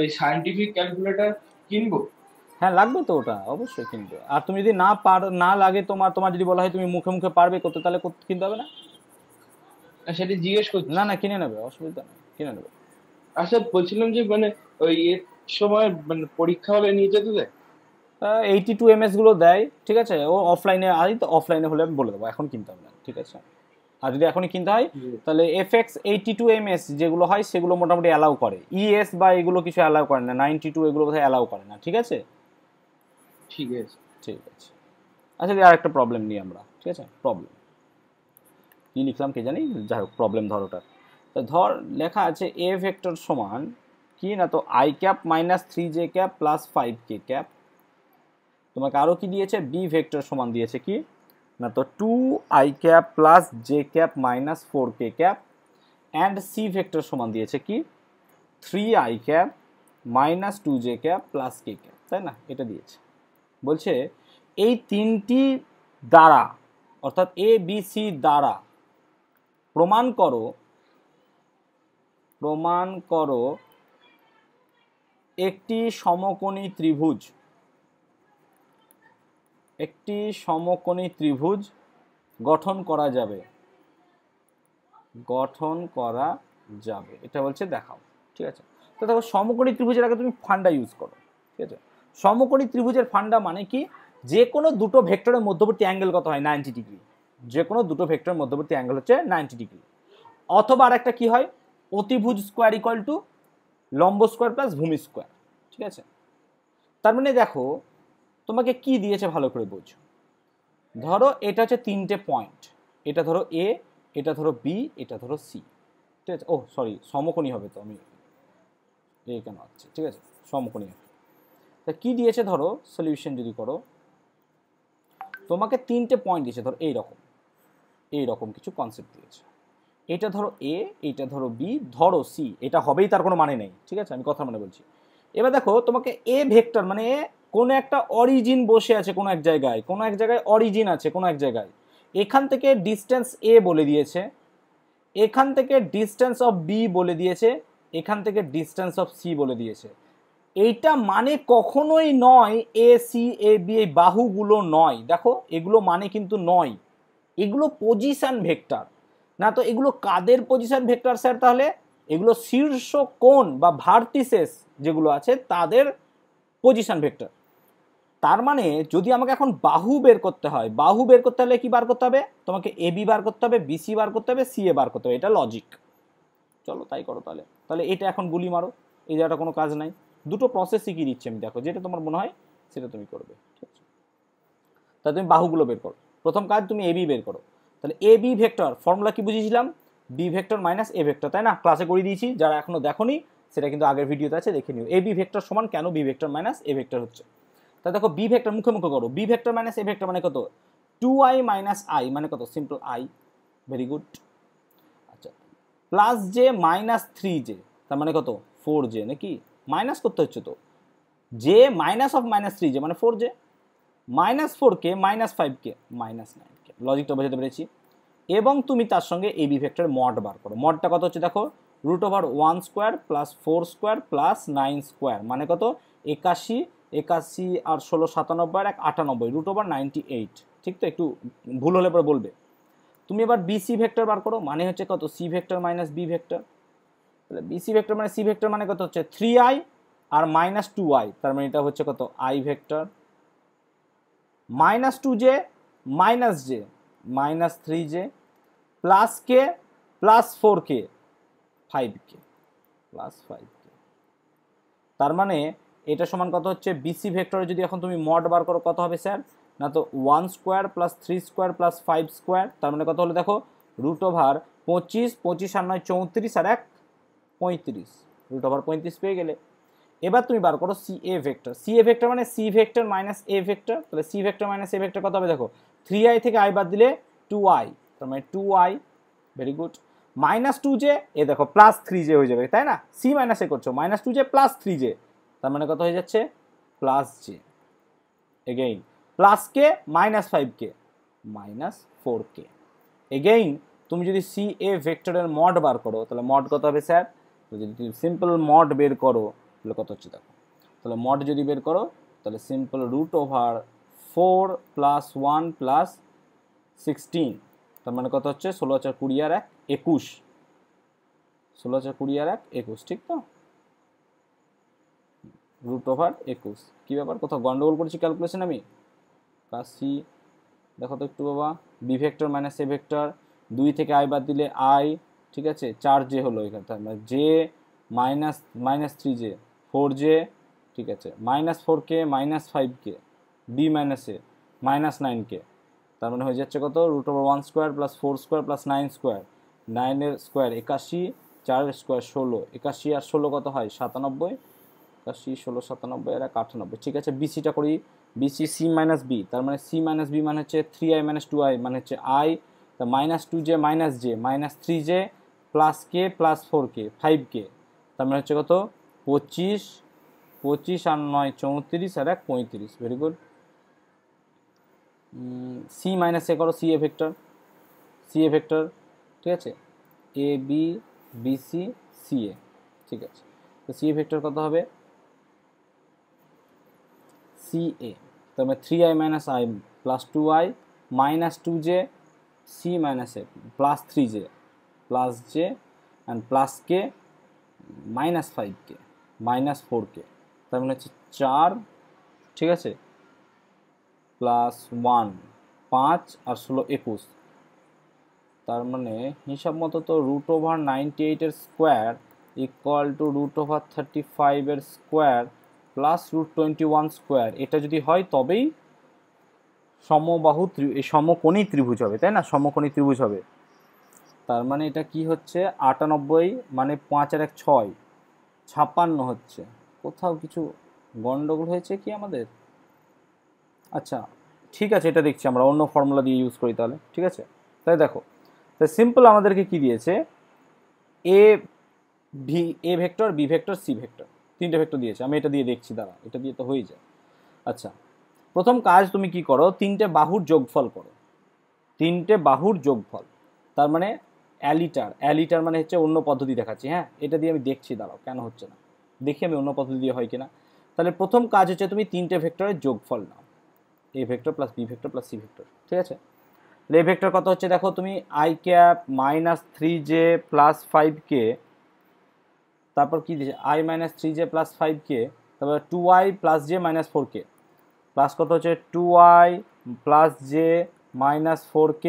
ওই সায়েন্টিফিক ক্যালকুলেটর কিনবো। হ্যাঁ লাগবে তো, ওটা অবশ্যই কিনবে। আর তুমি যদি না লাগে, তোমার যদি বলা হয় তুমি মুখে মুখে পারবে করতে, তাহলে কিনতে হবে না। সেটা জিজ্ঞেস করছি। না কিনে নেবে, অসুবিধা নেই, কিনে নেবে। আচ্ছা বলছিলাম যে মানে ওই এর সময় মানে পরীক্ষা হলে নিয়ে যেতে দেয়, 82 ms গুলো দেয়। ঠিক আছে, ও অফলাইনে আই, তো অফলাইনে হলে আমি বলে দেবো, এখন কিনতে হবে না। ঠিক আছে, আর যদি এখনই কিনতে হয় তাহলে FX 82 ms যেগুলো হয় সেগুলো মোটামুটি অ্যালাউ করে, ES বা এগুলো কিছু অ্যালাউ করে না, 92 এগুলো বোধহয় অ্যালাউ করে না। ঠিক আছে ঠিক আছে ঠিক আছে। আচ্ছা আর একটা প্রবলেম নিই আমরা। ঠিক আছে, প্রবলেম কি লিখলাম কে জানি, যাই হোক প্রবলেম ধর ওটা। তো ধর লেখা আছে এ ভেক্টর সমান কি না, তো I cap minus 3j cap plus 5k cap. তোমাকে আরও কি দিয়েছে, বি ভেক্টর সমান দিয়েছে কি না, তো 2i cap plus j cap minus 4k cap, and c vector সমান দিয়েছে কি 3i cap minus 2j cap plus k cap, তাই না? এটা দিয়েছে। বলছে এই তিনটি দ্বারা অর্থাৎ এ বি সি দ্বারা প্রমাণ করো একটি সমকোণী ত্রিভুজ গঠন করা যাবে, এটা বলছে দেখাও। ঠিক আছে, তো দেখো সমকোণী ত্রিভুজের আগে তুমি ফান্ডা ইউজ করো। ঠিক আছে, সমকোণী ত্রিভুজের ফান্ডা মানে কি, যে কোনো দুটো ভেক্টরের মধ্যবর্তী অ্যাঙ্গেল কত হয়, 90 ডিগ্রি। যে কোনো দুটো ভেক্টরের মধ্যবর্তী অ্যাঙ্গেল হচ্ছে 90 ডিগ্রি। অথবা আরেকটা কি হয়, অতিভুজ স্কোয়ার ইকুয়াল টু লম্ব স্কোয়ার প্লাস ভূমি স্কোয়ার। ঠিক আছে, তার মানে দেখো তোমাকে কি দিয়েছে ভালো করে বোঝো। ধরো এটা হচ্ছে তিনটে পয়েন্ট, এটা ধরো এ, এটা ধরো বি, এটা ধরো সি। ঠিক আছে, ও সরি সমকোণী হবে, তো আমি এ কেন আছে। ঠিক আছে, সমকোণী হবে। তা কি দিয়েছে, ধরো সলিউশন যদি করো, তোমাকে তিনটে পয়েন্ট দিয়েছে, ধরো এইরকম কিছু কনসেপ্ট দিয়েছে। এটা ধরো এ, এটা ধরো বি, ধরো সি, এটা হবেই তার কোনো মানে নেই। ঠিক আছে, আমি কথা মানে বলছি। এবার দেখো তোমাকে এ ভেক্টর মানে কোনো একটা অরিজিন বসে আছে কোনো এক জায়গায়, অরিজিন আছে কোনো এক জায়গায়, এখান থেকে ডিস্টেন্স এ বলে দিয়েছে, এখান থেকে ডিস্টেন্স অফ বি বলে দিয়েছে, এখান থেকে ডিস্টেন্স অফ সি বলে দিয়েছে। এইটা মানে কখনোই নয় এ সি এ বি, এই বাহুগুলো নয়। দেখো এগুলো মানে কিন্তু নয়, এগুলো পজিশন ভেক্টর না। তো এগুলো কাদের পজিশন ভেক্টর স্যার? তাহলে এগুলো শীর্ষ কোণ বা ভার্টিসেস যেগুলো আছে তাদের পজিশন ভেক্টর। তার মানে যদি আমাকে এখন বাহু বের করতে হলে কি বার করতে হবে, তোমাকে এ বি বার করতে হবে, বিসি বার করতে হবে, সি এ বার করতে হবে। এটা লজিক। চলো তাই করো তাহলে এটা এখন গুলি মারো, এই জায়গাটা কোনো কাজ নাই। দুটো প্রসেস শিখিয়ে দিচ্ছি আমি, দেখো যেটা তোমার মনে হয় সেটা তুমি করবে। ঠিক আছে, তাহলে তুমি বাহুগুলো বের করো। প্রথম কাজ তুমি এ বি বের করো। তাহলে এ বি ভেক্টর ফর্মুলা কি বুঝিয়েছিলাম, বি ভেক্টর মাইনাস এ ভেক্টর, তাই না? ক্লাসে করে দিয়েছি, যারা এখনো দেখোনি সেটা কিন্তু আগের ভিডিওতে আছে, দেখে নিও। এ বি ভেক্টর সমান কেন বি ভেক্টর মাইনাস এ ভেক্টর হচ্ছে। তা দেখো বি ভেক্টর মুখে করো, বি ভেক্টর মাইনাস এ ভেক্টর মানে কত, 2i মাইনাস আই মানে কত, সিম্পল আই, ভেরি গুড। আচ্ছা, প্লাস জে মাইনাস 3j তার মানে কত, 4j, নাকি মাইনাস করতে হচ্ছে তো, J minus of minus 3j মানে 4j, minus 4k minus 5k minus 9k। লজিকটা বোঝাতে পেরেছি। এবং তুমি তার সঙ্গে এবি ভেক্টরের মড বার করো। মডটা কত হচ্ছে দেখো, √1 square plus 4 square plus 9 square মানে কত, 81 আর 16 97 আর 98, √98। ঠিক তো, একটু ভুল হলে পরে বলবে। তুমি এবার বিসি ভেক্টর বার করো, মানে হচ্ছে কত, c vector minus b vector. তাহলে বিসি ভেক্টর মানে সি ভেক্টর মানে কত হচ্ছে 3i আর মাইনাস 2i, তার মানে এটা হচ্ছে কত, I vector, minus 2j minus j minus 3j plus k plus 4k 5k plus 5k। তার মানে এটা সমান কত হচ্ছে, বিসি ভেক্টরে যদি এখন তুমি মড বার করো কত হবে স্যার, না তো 1 square plus 3 square plus 5 square, তার মানে কত হলো দেখো, √25, 25 আর 9 34 আর 1 35, √35 পেয়ে গেলে। এবার তুমি বার করো C A vector. C A vector মানে সি ভেক্টর মাইনাস এ ভেক্টর। তাহলে সি ভেক্টর মাইনাস এ ভেক্টর কত হবে দেখো, 3i থেকে i বাদ দিলে 2i, তার মানে 2i, very good. Minus 2j, এ দেখো প্লাস 3j হয়ে যাবে, তাই না? সি মাইনাস এ করছো, মাইনাস 2j প্লাস 3j, তার মানে কত হয়ে যাচ্ছে, প্লাস j, এগেইন প্লাস কে minus 5k minus 4k। Again তুমি যদি সি এ ভেক্টরের মড বার করো, তাহলে মড কত হবে স্যার, যদি তুমি সিম্পল মড বের করো তাহলে কত হচ্ছে দেখো, তাহলে মড যদি বের করো তাহলে সিম্পল √4 প্লাস 1 প্লাস 16, তার মানে কত হচ্ছে 16 4 20 আর 1 21, 16 4 20 আর 1 21, ঠিক তো, √21। কি ব্যাপার, কোথাও গন্ডগোল করেছি ক্যালকুলেশন আমি? কাশি দেখো তো একটু বাবা, বি ভেক্টর মাইনাস এ ভেক্টর, 2 থেকে i বাদ দিলে i, ঠিক আছে, 4j হলো এখানে, তার মানে j মাইনাস 3j 4j, ঠিক আছে, minus 4k minus 5k, b minus A minus 9k, তার মানে হয়ে যাচ্ছে কত, √1 square plus 4 square plus 9 square, 9 এর স্কোয়ার 81 4 স্কোয়ার 16, 81 আর 16 কত হয় 97, 81 16 97 আর 98। ঠিক আছে, বিসিটা করি, বিসি সি মাইনাস বি, তার মানে সি মাইনাস বি মানে হচ্ছে 3i মাইনাস 2i মানে হচ্ছে আই, তা minus 2j minus J minus 3j plus K plus 4k 5k, তার মানে হচ্ছে কত 25, 25 আর 9 34 আর 1 35। Very good. C minus A করো, C A vector, C A vector, ঠিক আছে, A B B C C A. ঠিক আছে, তো সি এ ভেক্টর কত হবে সি এ, তার মানে 3i minus i plus 2i minus 2j c minus a plus 3j plus j and plus K minus 5k minus 4k, তার মানে হচ্ছে 4, ঠিক আছে, প্লাস 1 5 আর 16 21, তার মানে হিসাব মতো তো √98 এর স্কোয়ার ইকুয়াল টু √35 এর স্কোয়ার প্লাস √21 স্কোয়ার। এটা যদি হয় তবেই সমবাহু সমকোণী ত্রিভুজ হবে, তাই না, সমকোণী ত্রিভুজ হবে। তার মানে এটা কি হচ্ছে 98, মানে 5 আর 1 6, 56 হচ্ছে। কোথাও কিছু গন্ডগোল হয়েছে কি আমাদের? আচ্ছা ঠিক আছে, এটা দেখছি আমরা অন্য ফর্মুলা দিয়ে ইউজ করি তাহলে। ঠিক আছে, তাই দেখো, তাই সিম্পল আমাদেরকে কি দিয়েছে, A V A vector B vector C vector, তিনটে ভেক্টর দিয়েছে। আমি এটা দিয়ে দেখছি, দাঁড়া, এটা দিয়ে তো হয়ে যায়। আচ্ছা, প্রথম কাজ তুমি কি করো, তিনটে বাহুর যোগফল করো, তিনটে বাহুর যোগফল, তার মানে অ্যালিটার মানে হচ্ছে অন্য পদ্ধতি দেখাচ্ছি। হ্যাঁ, এটা দিয়ে আমি দেখছি, দাঁড়াও কেন হচ্ছে না দেখি আমি অন্য পদ্ধতি দিয়ে হয় কিনা। তাহলে প্রথম কাজ হচ্ছে তুমি তিনটে ভেক্টরের যোগফল নাও, A vector plus B vector plus C vector. ঠিক আছে, এ ভেক্টর কত হচ্ছে দেখো তুমি, I cap minus 3j plus 5k, তারপর কি দিয়েছে I minus 3j plus 5k, তারপর 2i plus j minus 4k, plus কত হচ্ছে 2i plus j minus 4k,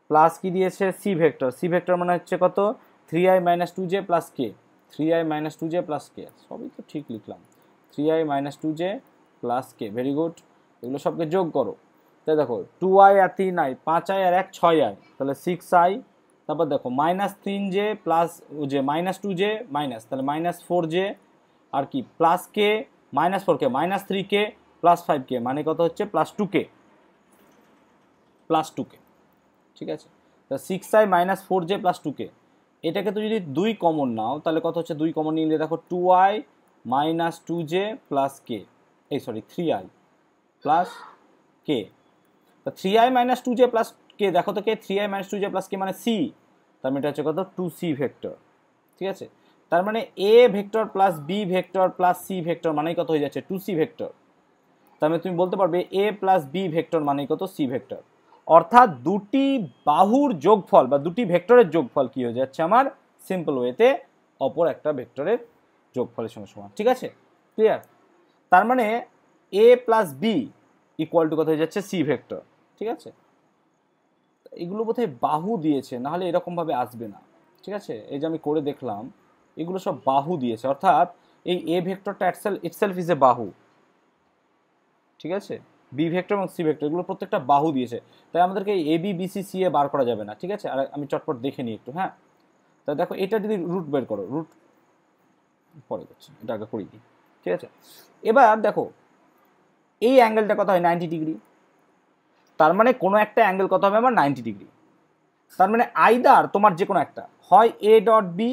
plus কি দিয়েছে সি ভেক্টর, সি ভেক্টর মানে হচ্ছে কত 3i মাইনাস 2j প্লাস কে, 3i মাইনাস 2j প্লাস কে, সবই তো ঠিক লিখলাম, 3i মাইনাস 2j প্লাস কে। ভেরি গুড, এগুলো সবকে যোগ করো। তাই দেখো 2i আর 3i, 5i আর 1 6i, তাহলে 6i, তারপর দেখো minus 3j plus J minus 2j minus, তাহলে মাইনাস 4j আর কি প্লাস কে minus 4k minus 3k plus 5k, মানে কত হচ্ছে প্লাস 2k, প্লাস 2k। ঠিক আছে, তা 6i minus 4j plus 2k, এটাকে তো যদি 2 কমন নাও তাহলে কত হচ্ছে, 2 কমন নিলে দেখো 2i মাইনাস 2j প্লাস কে, এই সরি 3i প্লাস কে, তো 3i মাইনাস 2j প্লাস কে, দেখো তো কে 3i মাইনাস 2j প্লাস কে মানে সি, তার মানে এটা হচ্ছে কত 2c ভেক্টর। ঠিক আছে, তার মানে a vector plus B vector plus C vector মানেই কত হয়ে যাচ্ছে 2c ভেক্টর। তার মানে তুমি বলতে পারবে এ প্লাস বি ভেক্টর মানেই কত সি ভেক্টর, অর্থাৎ দুটি বাহুর যোগফল বা দুটি ভেক্টরের যোগফল কি হয়ে যাচ্ছে আমার সিম্পল ওয়েতে অপর একটা ভেক্টরের যোগফলের সঙ্গে সমান। ঠিক আছে, ক্লিয়ার? তার মানে এ প্লাস বি ইকুয়াল টু কত হয়ে যাচ্ছে সি ভেক্টর। ঠিক আছে, এগুলো বোধহয় বাহু দিয়েছে, নাহলে এরকমভাবে আসবে না। ঠিক আছে, এই যে আমি করে দেখলাম, এগুলো সব বাহু দিয়েছে, অর্থাৎ এই এ ভেক্টরটা ইটসেলফ ইজ এ বাহু। ঠিক আছে, বি ভেক্টর এবং সি ভেক্টর এগুলো প্রত্যেকটা বাহু দিয়েছে, তাই আমাদেরকে এ বি বি সি সি এ বার করা যাবে না। ঠিক আছে, আর আমি চটপট দেখে নিই একটু। হ্যাঁ, তাই দেখো এটা যদি রুট বের করো, রুট পরে করছি, এটা আগে করিয়ে দিই। ঠিক আছে, এবার দেখো এই অ্যাঙ্গেলটা কত হয় 90 ডিগ্রি, তার মানে কোনো একটা অ্যাঙ্গেল কত হবে আমার 90 ডিগ্রি। তার মানে আইদার তোমার যে কোনো একটা হয় এ ডট বি,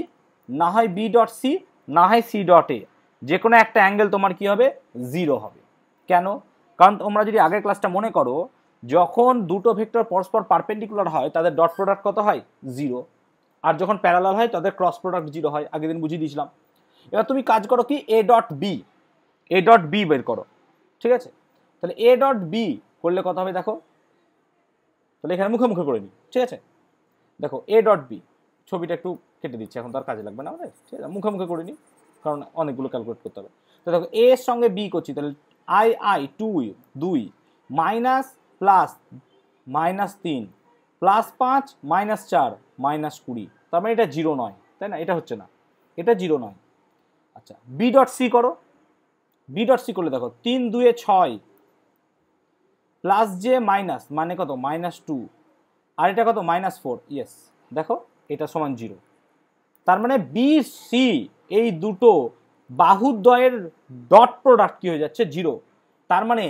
না হয় বি ডট সি, না হয় সি ডট এ, যে কোনো একটা অ্যাঙ্গেল তোমার কি হবে 0 হবে। কেন? কারণ তোমরা যদি আগের ক্লাসটা মনে করো, যখন দুটো ভেক্টর পরস্পর পারপেন্ডিকুলার হয় তাদের ডট প্রোডাক্ট কত হয় 0, আর যখন প্যারালাল হয় তাদের ক্রস প্রোডাক্ট 0 হয়, আগের দিন বুঝিয়ে দিয়েছিলাম। এবার তুমি কাজ করো কি এ ডট বি বের করো। ঠিক আছে, তাহলে এ ডট বি করলে কত হবে দেখো, তাহলে এখানে মুখে মুখে করে নিই। ঠিক আছে, দেখো এ ডট বি, ছবিটা একটু কেটে দিচ্ছি, এখন তার কাজে লাগবে না আমাদের। ঠিক আছে, মুখে মুখে করে নিই, কারণ অনেকগুলো ক্যালকুলেট করতে হবে। তো দেখো এ এর সঙ্গে বি করছি, তাহলে I 2 minus plus minus 3 plus 5 minus 4 minus 20, তার মানে এটা 0 নয়, তাই না? এটা হচ্ছে না, এটা 0 নয়। আচ্ছা, বি ডট সি করো, বি ডট সি করলে দেখো 3 2 6 প্লাস জে মাইনাস মানে কত -2, আর এটা কত -4। ইয়েস, দেখো এটা সমান 0। তার মানে বি সি এই দুটো বাহুদ্বয়ের ডট প্রোডাক্ট কি হয়ে যাচ্ছে 0। তার মানে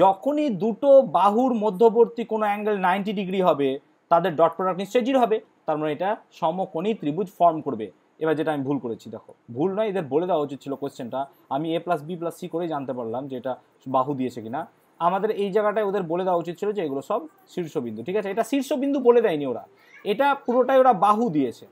যখনই দুটো বাহুর মধ্যবর্তী কোনো অ্যাঙ্গেল 90 ডিগ্রি হবে তাদের ডট প্রোডাক্ট নিশ্চয়ই 0 হবে। তার মানে এটা সমকোণী ত্রিভুজ ফর্ম করবে। এবার যেটা আমি ভুল করেছি, দেখো ভুল নয়, এদের বলে দেওয়া উচিত ছিল কোশ্চেনটা, আমি a + b + c করেই জানতে পারলাম যে এটা বাহু দিয়েছে কিনা। আমাদের এই জায়গাটায় ওদের বলে দেওয়া উচিত ছিল যে এগুলো সব শীর্ষবিন্দু, ঠিক আছে। এটা শীর্ষবিন্দু বলে দেয়নি ওরা, এটা পুরোটাই ওরা বাহু দিয়েছে।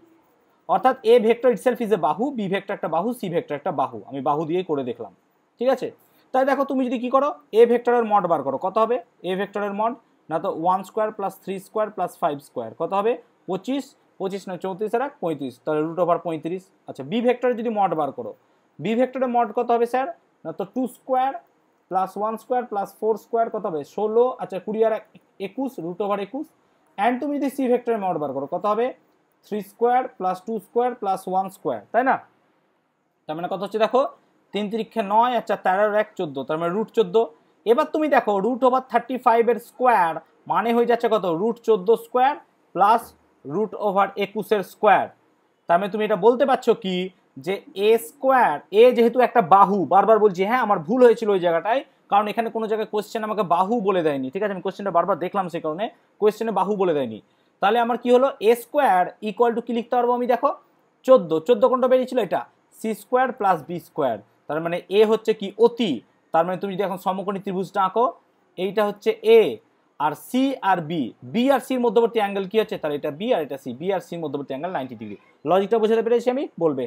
অর্থাৎ এ ভেক্টর ইটসেলফ ইজ এ বাহু, বি ভেক্টর একটা বাহু, সি ভেক্টর একটা বাহু, আমি বাহু দিয়েই করে দেখলাম, ঠিক আছে। তাই দেখো তুমি যদি কি করো, এ ভেক্টরের মড বার করো, কত হবে এ ভেক্টরের মড, না তো 1 square plus 3 square plus 5 square, কত হবে 25, 25 না 34 আর 35, তাহলে √35। আচ্ছা বি ভেক্টরের যদি মড বার করো, বি ভেক্টরের মড কত হবে স্যার, না তো 2 square plus 1 square plus 4 square, কত হবে 16, আচ্ছা 20 আর 21 √21। অ্যান্ড তুমি যদি সি ভেক্টরের মড বার করো, কত হবে 3 square plus 2 square plus 1 square, তাই না। তার মানে কত হচ্ছে দেখো 3 3 9, আচ্ছা 13 1 14, তার মানে √14। এবার তুমি দেখো √35 এর স্কোয়ার মানে হয়ে যাচ্ছে কত √14 স্কোয়ার প্লাস √21 এর স্কোয়ার। তার মানে তুমি এটা বলতে পারছো কি যে এ স্কোয়ার, এ যেহেতু একটা বাহু, বারবার বলছি হ্যাঁ আমার ভুল হয়েছিল ওই জায়গাটায়, কারণ এখানে কোনো জায়গায় কোশ্চেন আমাকে বাহু বলে দেয়নি, ঠিক আছে। আমি কোশ্চেনটা বারবার দেখলাম, সেই কারণে কোশ্চেনে বাহু বলে দেয়নি। তাহলে আমার কি হলো, এ স্কোয়ার ইকুয়াল টু কি লিখতে পারবো আমি, দেখো 14 কোনটা বেরিয়েছিল এটা, c square plus b square. তার মানে এ হচ্ছে কি অতি, তার মানে তুমি যদি এখন সমকোণী ত্রিভুজটা আঁকো, এইটা হচ্ছে এ আর সি আর বি, বি আর সির মধ্যবর্তী অ্যাঙ্গেল কি হচ্ছে, তাহলে এটা বি আর এটা সি, বি আর সির মধ্যবর্তী অ্যাঙ্গেল 90 ডিগ্রি। লজিকটা বোঝাতে পেরেছি আমি, বলবে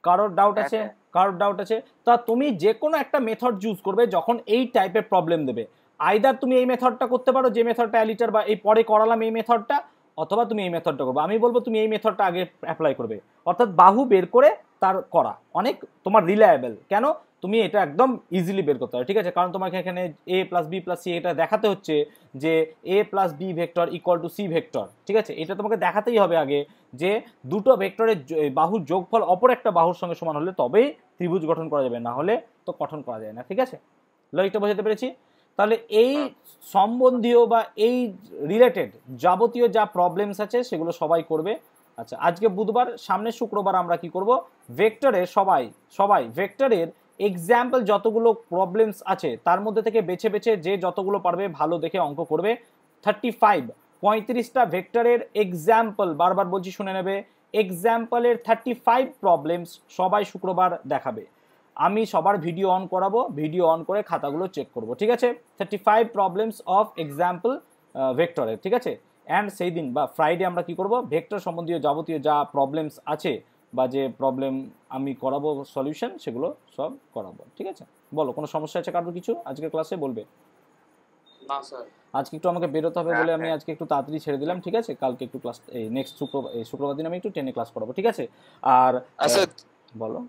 কারোর ডাউট আছে, কারোর ডাউট আছে। তা তুমি যে কোনো একটা মেথড চুজ করবে যখন এই টাইপের প্রবলেম দেবে, আইদার তুমি এই মেথডটা করতে পারো যে মেথডটা অ্যালিটার বা এই পরে করালাম এই মেথডটা, অথবা তুমি এই মেথডটা করবে। আমি বলবো তুমি এই মেথডটা আগে অ্যাপ্লাই করবে, অর্থাৎ বাহু বের করে তার করা অনেক তোমার রিলায়েবল। কেন, তুমি এটা একদম ইজিলি বের করতে পারো, ঠিক আছে। কারণ তোমাকে এখানে a + b + c এটা দেখাতে হচ্ছে যে a + b vector equal to c vector, ঠিক আছে। এটা তোমাকে দেখাতেই হবে আগে যে দুটো ভেক্টরের বাহুর যোগফল অপর একটা বাহুর সঙ্গে সমান হলে তবেই ত্রিভুজ গঠন করা যাবে, না হলে তো গঠন করা যায় না, ঠিক আছে। লজিকটা বোঝাতে পেরেছি। তাহলে এই সম্বন্ধীয় বা এই রিলেটেড যাবতীয় যা প্রবলেমস আছে সেগুলো সবাই করবে। আচ্ছা আজকে বুধবার, সামনে শুক্রবার আমরা কি করব, ভেক্টরের সবাই ভেক্টরের এক্সাম্পল যতগুলো প্রবলেমস আছে তার মধ্যে থেকে বেছে বেছে যে যতগুলো পারবে ভালো দেখে অঙ্ক করবে। 35টা ভেক্টরের এক্সাম্পল, বারবার বলছি শুনে নেবে, এক্সাম্পলের 35 প্রবলেমস সবাই শুক্রবার দেখাবে। আমি সবার ভিডিও অন করাবো, ভিডিও অন করে খাতাগুলো চেক করব, ঠিক আছে। 35 প্রবলেমস অফ এক্সাম্পল ভেক্টরের, ঠিক আছে। অ্যান্ড সেই দিন বা ফ্রাইডে আমরা কি করব, ভেক্টর সম্বন্ধীয় যাবতীয় যা প্রবলেমস আছে বা যে প্রবলেম আমি করাবো সলিউশন সেগুলো সব করাবো, ঠিক আছে। বলো কোনো সমস্যা আছে কারোর কিছু আজকের ক্লাসে, বলবে। না স্যার, আজকে একটু আমাকে বেরোতে হবে বলে আমি আজকে একটু তাড়াতাড়ি ছেড়ে দিলাম, ঠিক আছে। কালকে একটু ক্লাস, এই নেক্সট শুক্রবার দিন আমি একটু 10-এ ক্লাস করাবো, ঠিক আছে। আর আচ্ছা বলো,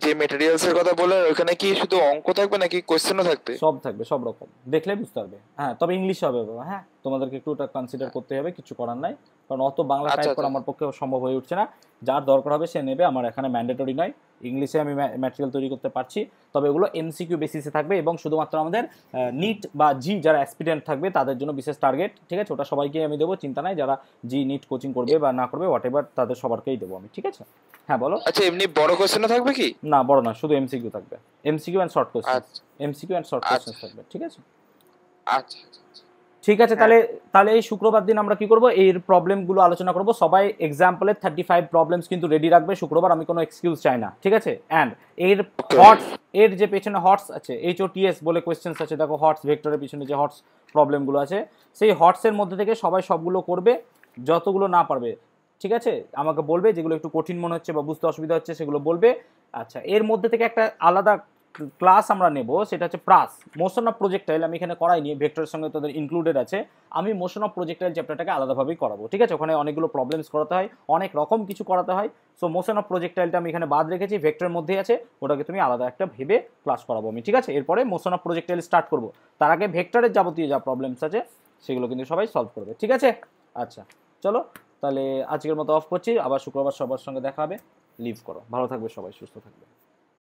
যে মেটেরিয়ালস এর কথা বললেন ওখানে কি শুধু অঙ্ক থাকবে নাকি কোশ্চেনও থাকবে? সব থাকবে, সব রকম, দেখলে বুঝতে পারবে। হ্যাঁ তবে ইংলিশ হবে বাবা, হ্যাঁ তোমাদেরকে একটু ওটা কনসিডার করতে হবে, কিছু করার নাই, কারণ অত বাংলা টাইপ করা আমার পক্ষে সম্ভব হয়ে উঠছে না। যার দরকার হবে সে নেবে, আমার এখানে ম্যান্ডেটরি নয়, ইংলিশে আমি ম্যাটেরিয়াল তৈরি করতে পারছি, তবে এগুলো এমসিকিউ বেসিসে থাকবে এবং শুধুমাত্র আমাদের নিট বা জি যারা অ্যাসপিরেন্ট থাকবে তাদের জন্য বিশেষ টার্গেট, ঠিক আছে। ওটা সবাইকে আমি দেবো, চিন্তা নাই, যারা জি নিট কোচিং করবে বা না করবে হোয়াট এভার তাদের সবারকেই দেবো আমি, ঠিক আছে। হ্যাঁ বলো। আচ্ছা এমনি বড় কোশ্চেনও থাকবে কি? না বড় না, শুধু এমসিকিউ থাকবে, MCQ and short question, MCQ and short question থাকবে, ঠিক আছে। আচ্ছা ঠিক আছে, তাহলে এই শুক্রবার দিন আমরা কি করব, এর প্রবলেমগুলো আলোচনা করব। সবাই এক্সাম্পলের 35 প্রবলেমস কিন্তু রেডি রাখবে শুক্রবার, আমি কোনো এক্সকিউজ চাই না, ঠিক আছে। অ্যান্ড এর হটস, এর যে পেছনে হটস আছে, HOTS বলে কোয়েশ্চেন্স আছে, দেখো হটস ভেক্টরের পিছনে যে হটস প্রবলেমগুলো আছে, সেই হটসের মধ্যে থেকে সবাই সবগুলো করবে, যতগুলো না পারবে ঠিক আছে আমাকে বলবে, যেগুলো একটু কঠিন মনে হচ্ছে বা বুঝতে অসুবিধা হচ্ছে সেগুলো বলবে। আচ্ছা এর মধ্যে থেকে একটা আলাদা ক্লাস আমরা নেব, সেটা হচ্ছে প্রাস, মোশন অফ প্রজেক্টাইল। আমি এখানে করাইনি, ভেক্টরের সঙ্গে তাদের ইনক্লুডেড আছে, আমি মোশন অফ প্রজেক্টাইল চ্যাপ্টারটাকে আলাদাভাবেই করাবো, ঠিক আছে। ওখানে অনেকগুলো প্রবলেমস করাতে হয়, অনেক রকম কিছু করাতে হয়, সো মোশন অফ প্রজেক্টাইলটা আমি এখানে বাদ রেখেছি, ভেক্টরের মধ্যেই আছে, ওটাকে তুমি আলাদা একটা ভেবে ক্লাস করাবো আমি, ঠিক আছে। এরপরে মোশন অফ প্রজেক্টাইল স্টার্ট করবো, তার আগে ভেক্টরের যাবতীয় যা প্রবলেমস আছে সেগুলো কিন্তু সবাই সলভ করবে, ঠিক আছে। আচ্ছা চলো তাহলে আজকের মতো অফ করছি, আবার শুক্রবার সবার সঙ্গে দেখা হবে, লিভ করো, ভালো থাকবে সবাই, সুস্থ থাকবে।